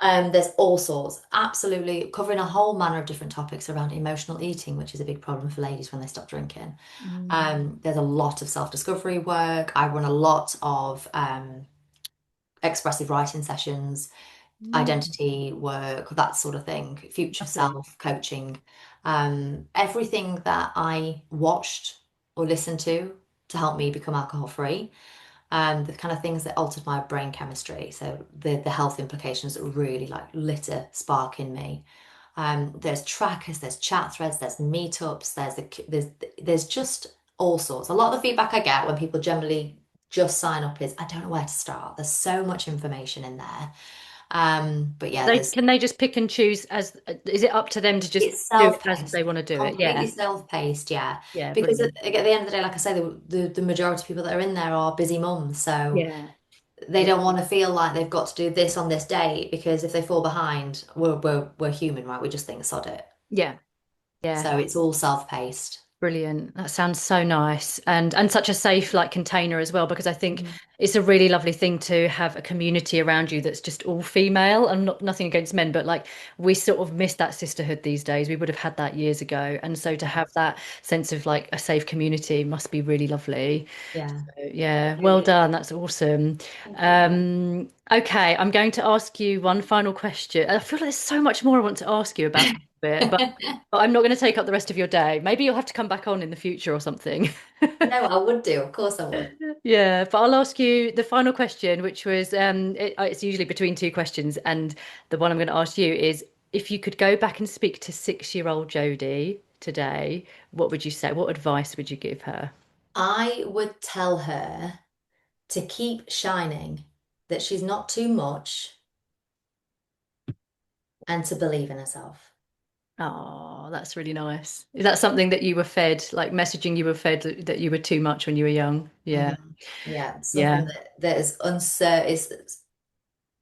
S2: Yeah. There's all sorts, absolutely covering a whole manner of different topics around emotional eating, which is a big problem for ladies when they stop drinking.
S1: Mm.
S2: There's a lot of self-discovery work. I run a lot of expressive writing sessions.
S1: Mm,
S2: identity work, that sort of thing, future
S1: lovely.
S2: self coaching, everything that I watched or listened to help me become alcohol free, the kind of things that altered my brain chemistry. So the health implications that really like lit a spark in me. There's trackers, there's chat threads, there's meetups, there's just all sorts. A lot of the feedback I get when people generally just sign up is, I don't know where to start. There's so much information in there. But yeah,
S1: They
S2: there's
S1: can they just pick and choose as is it up to them to just
S2: it's
S1: do it as
S2: self-paced,
S1: they want to do it?
S2: completely
S1: Yeah.
S2: self-paced, yeah.
S1: Yeah,
S2: Because
S1: brilliant.
S2: at the end of the day, like I say, the majority of people that are in there are busy mums, so
S1: Yeah.
S2: they
S1: Yeah.
S2: don't want to feel like they've got to do this on this date because if they fall behind, we're human, right? We just think sod it.
S1: Yeah. Yeah.
S2: So it's all self-paced.
S1: Brilliant. That sounds so nice and such a safe like container as well because I think
S2: Mhm.
S1: it's a really lovely thing to have a community around you that's just all female and not nothing against men but like we sort of miss that sisterhood these days. We would have had that years ago and so to
S2: Yeah,
S1: have that sense of like a safe community must be really lovely.
S2: yeah.
S1: Yeah, well done. That's awesome.
S2: Thank you.
S1: Okay, I'm going to ask you one final question. I feel like there's so much more I want to ask you about it, but I'm not going to take up the rest of your day. Maybe you'll have to come back on in the future or something.
S2: No, I would do. Of course I would.
S1: Yeah, but I'll ask you the final question, which was it's usually between two questions, and the one I'm going to ask you is if you could go back and speak to 6-year-old Jodie today, what would you say? What advice would you give her?
S2: I would tell her to keep shining, that she's not too much, and to believe in herself.
S1: Oh, that's really nice. Is that something that you were fed, like messaging you were fed that you were too much when you were young? Yeah.
S2: Mhm. Yeah, something
S1: Yeah.
S2: that is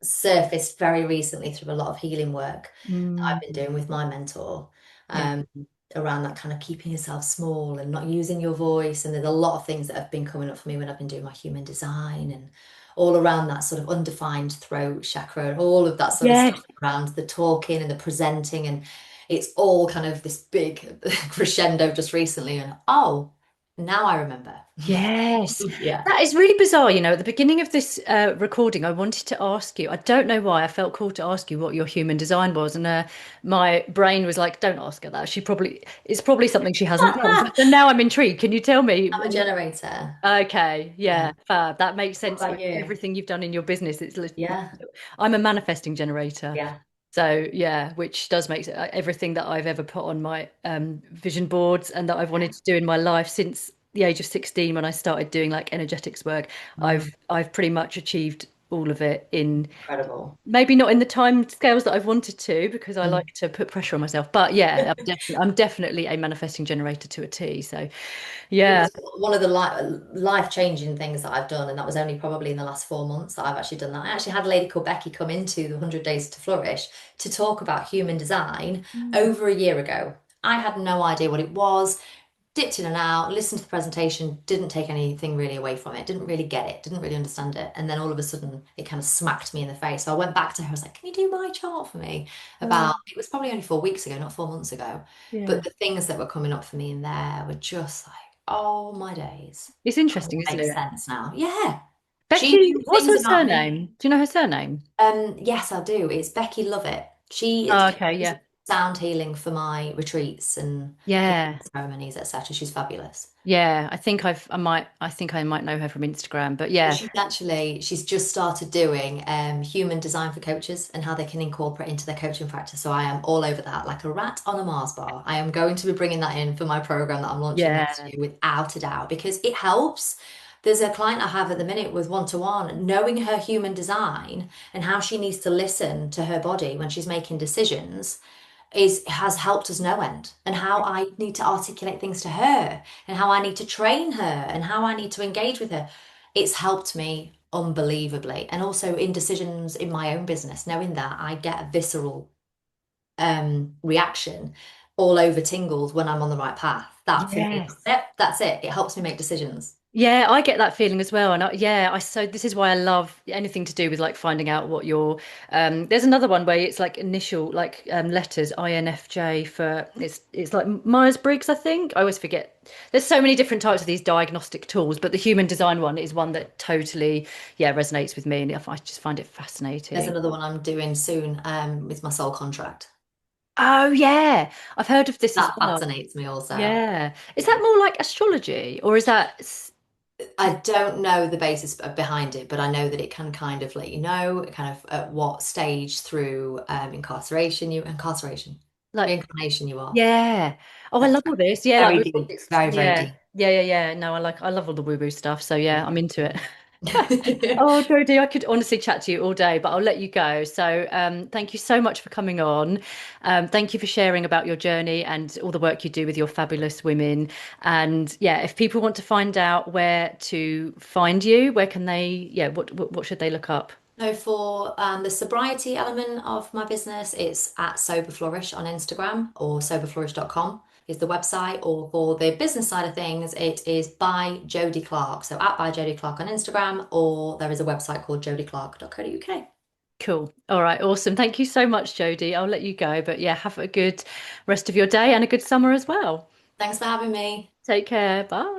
S2: surfaced very recently through a lot of healing work that I've
S1: Mm,
S2: been doing with my mentor,
S1: yeah.
S2: um, around that kind of keeping yourself small and not using your voice. And there's a lot of things that have been coming up for me when I've been doing my human design and all around that sort of undefined throat chakra and all of that sort of stuff
S1: Yes.
S2: around the talking and the presenting. And it's all kind of this big crescendo just recently. And oh, now I remember.
S1: Yes.
S2: Yeah.
S1: That is really bizarre. You know, at the beginning of this recording, I wanted to ask you, I don't know why, I felt called to ask you what your human design was. And my brain was like, don't ask her that. It's probably something she hasn't done. But then now I'm intrigued. Can you tell me?
S2: I'm a generator.
S1: Okay,
S2: Yeah.
S1: yeah, fab. That makes
S2: What
S1: sense
S2: about
S1: with
S2: you?
S1: everything you've done in your business.
S2: Yeah.
S1: I'm a manifesting generator.
S2: Yeah.
S1: So yeah, which does make everything that I've ever put on my vision boards and that I've wanted to do in my life since the age of 16 when I started doing like energetics work,
S2: Mm,
S1: I've pretty much achieved all of it in
S2: incredible.
S1: maybe not in the time scales that I've wanted to because I like
S2: Mm.
S1: to put pressure on myself. But yeah, I'm definitely a manifesting generator to a T. So
S2: It
S1: yeah.
S2: was one of the life-changing things that I've done, and that was only probably in the last 4 months that I've actually done that. I actually had a lady called Becky come into the 100 Days to Flourish to talk about human design
S1: Mm.
S2: over a year ago. I had no idea what it was, dipped in and out, listened to the presentation, didn't take anything really away from it, didn't really get it, didn't really understand it. And then all of a sudden it kind of smacked me in the face. So I went back to her, I was like, can you do my chart for me?
S1: Oh,
S2: It was probably only 4 weeks ago, not 4 months ago.
S1: yeah.
S2: But the things that were coming up for me in there were just like, oh my days.
S1: It's
S2: It
S1: interesting,
S2: all
S1: isn't
S2: makes
S1: it?
S2: sense now. Yeah. She
S1: Becky,
S2: knew
S1: what's
S2: things
S1: her
S2: about me.
S1: surname? Do you know her surname?
S2: Yes, I do. It's Becky Lovett. She
S1: Oh, okay,
S2: does
S1: yeah.
S2: sound healing for my retreats and healing
S1: Yeah.
S2: ceremonies, etc. She's fabulous.
S1: Yeah. I think I might know her from Instagram, but
S2: But
S1: yeah.
S2: she's just started doing human design for coaches and how they can incorporate into their coaching practice. So I am all over that, like a rat on a Mars bar. I am going to be bringing that in for my program that I'm launching next
S1: Yeah.
S2: year without a doubt because it helps. There's a client I have at the minute with one-to-one, knowing her human design and how she needs to listen to her body when she's making decisions is has helped us no end and how I need to articulate things to her and how I need to train her and how I need to engage with her. It's helped me unbelievably. And also in decisions in my own business, knowing that I get a visceral reaction all over tingles when I'm on the right path. That for me,
S1: Yes.
S2: yep, that's it. It helps me make decisions.
S1: Yeah, I get that feeling as well. And yeah, so this is why I love anything to do with like finding out what your there's another one where it's like initial like letters INFJ for it's like Myers-Briggs, I think. I always forget. There's so many different types of these diagnostic tools, but the human design one is one that totally yeah resonates with me and I just find it
S2: There's
S1: fascinating.
S2: another one I'm doing soon, with my soul contract.
S1: Oh yeah, I've heard of this as
S2: That
S1: well.
S2: fascinates me also.
S1: Yeah. Is
S2: Yeah.
S1: that more like astrology or is that
S2: I don't know the basis behind it, but I know that it can kind of let you know kind of at what stage through incarceration,
S1: like
S2: reincarnation you are.
S1: yeah. Oh, I
S2: That's
S1: love all this. Yeah, like
S2: very
S1: with all
S2: deep,
S1: this.
S2: very, very
S1: Yeah.
S2: deep.
S1: Yeah. No, I love all the woo-woo stuff. So yeah, I'm into it.
S2: Yeah.
S1: Oh, Jodie, I could honestly chat to you all day, but I'll let you go. So thank you so much for coming on. Thank you for sharing about your journey and all the work you do with your fabulous women. And yeah, if people want to find out where to find you, where can they, yeah, what should they look up?
S2: No, for the sobriety element of my business, it's at Sober Flourish on Instagram, or soberflourish.com is the website. Or for the business side of things, it is by Jodi Clark. So at by Jodi Clark on Instagram, or there is a website called jodiclark.co.uk.
S1: Cool. All right. Awesome. Thank you so much, Jodie. I'll let you go, but yeah, have a good rest of your day and a good summer as well.
S2: Thanks for having me.
S1: Take care. Bye.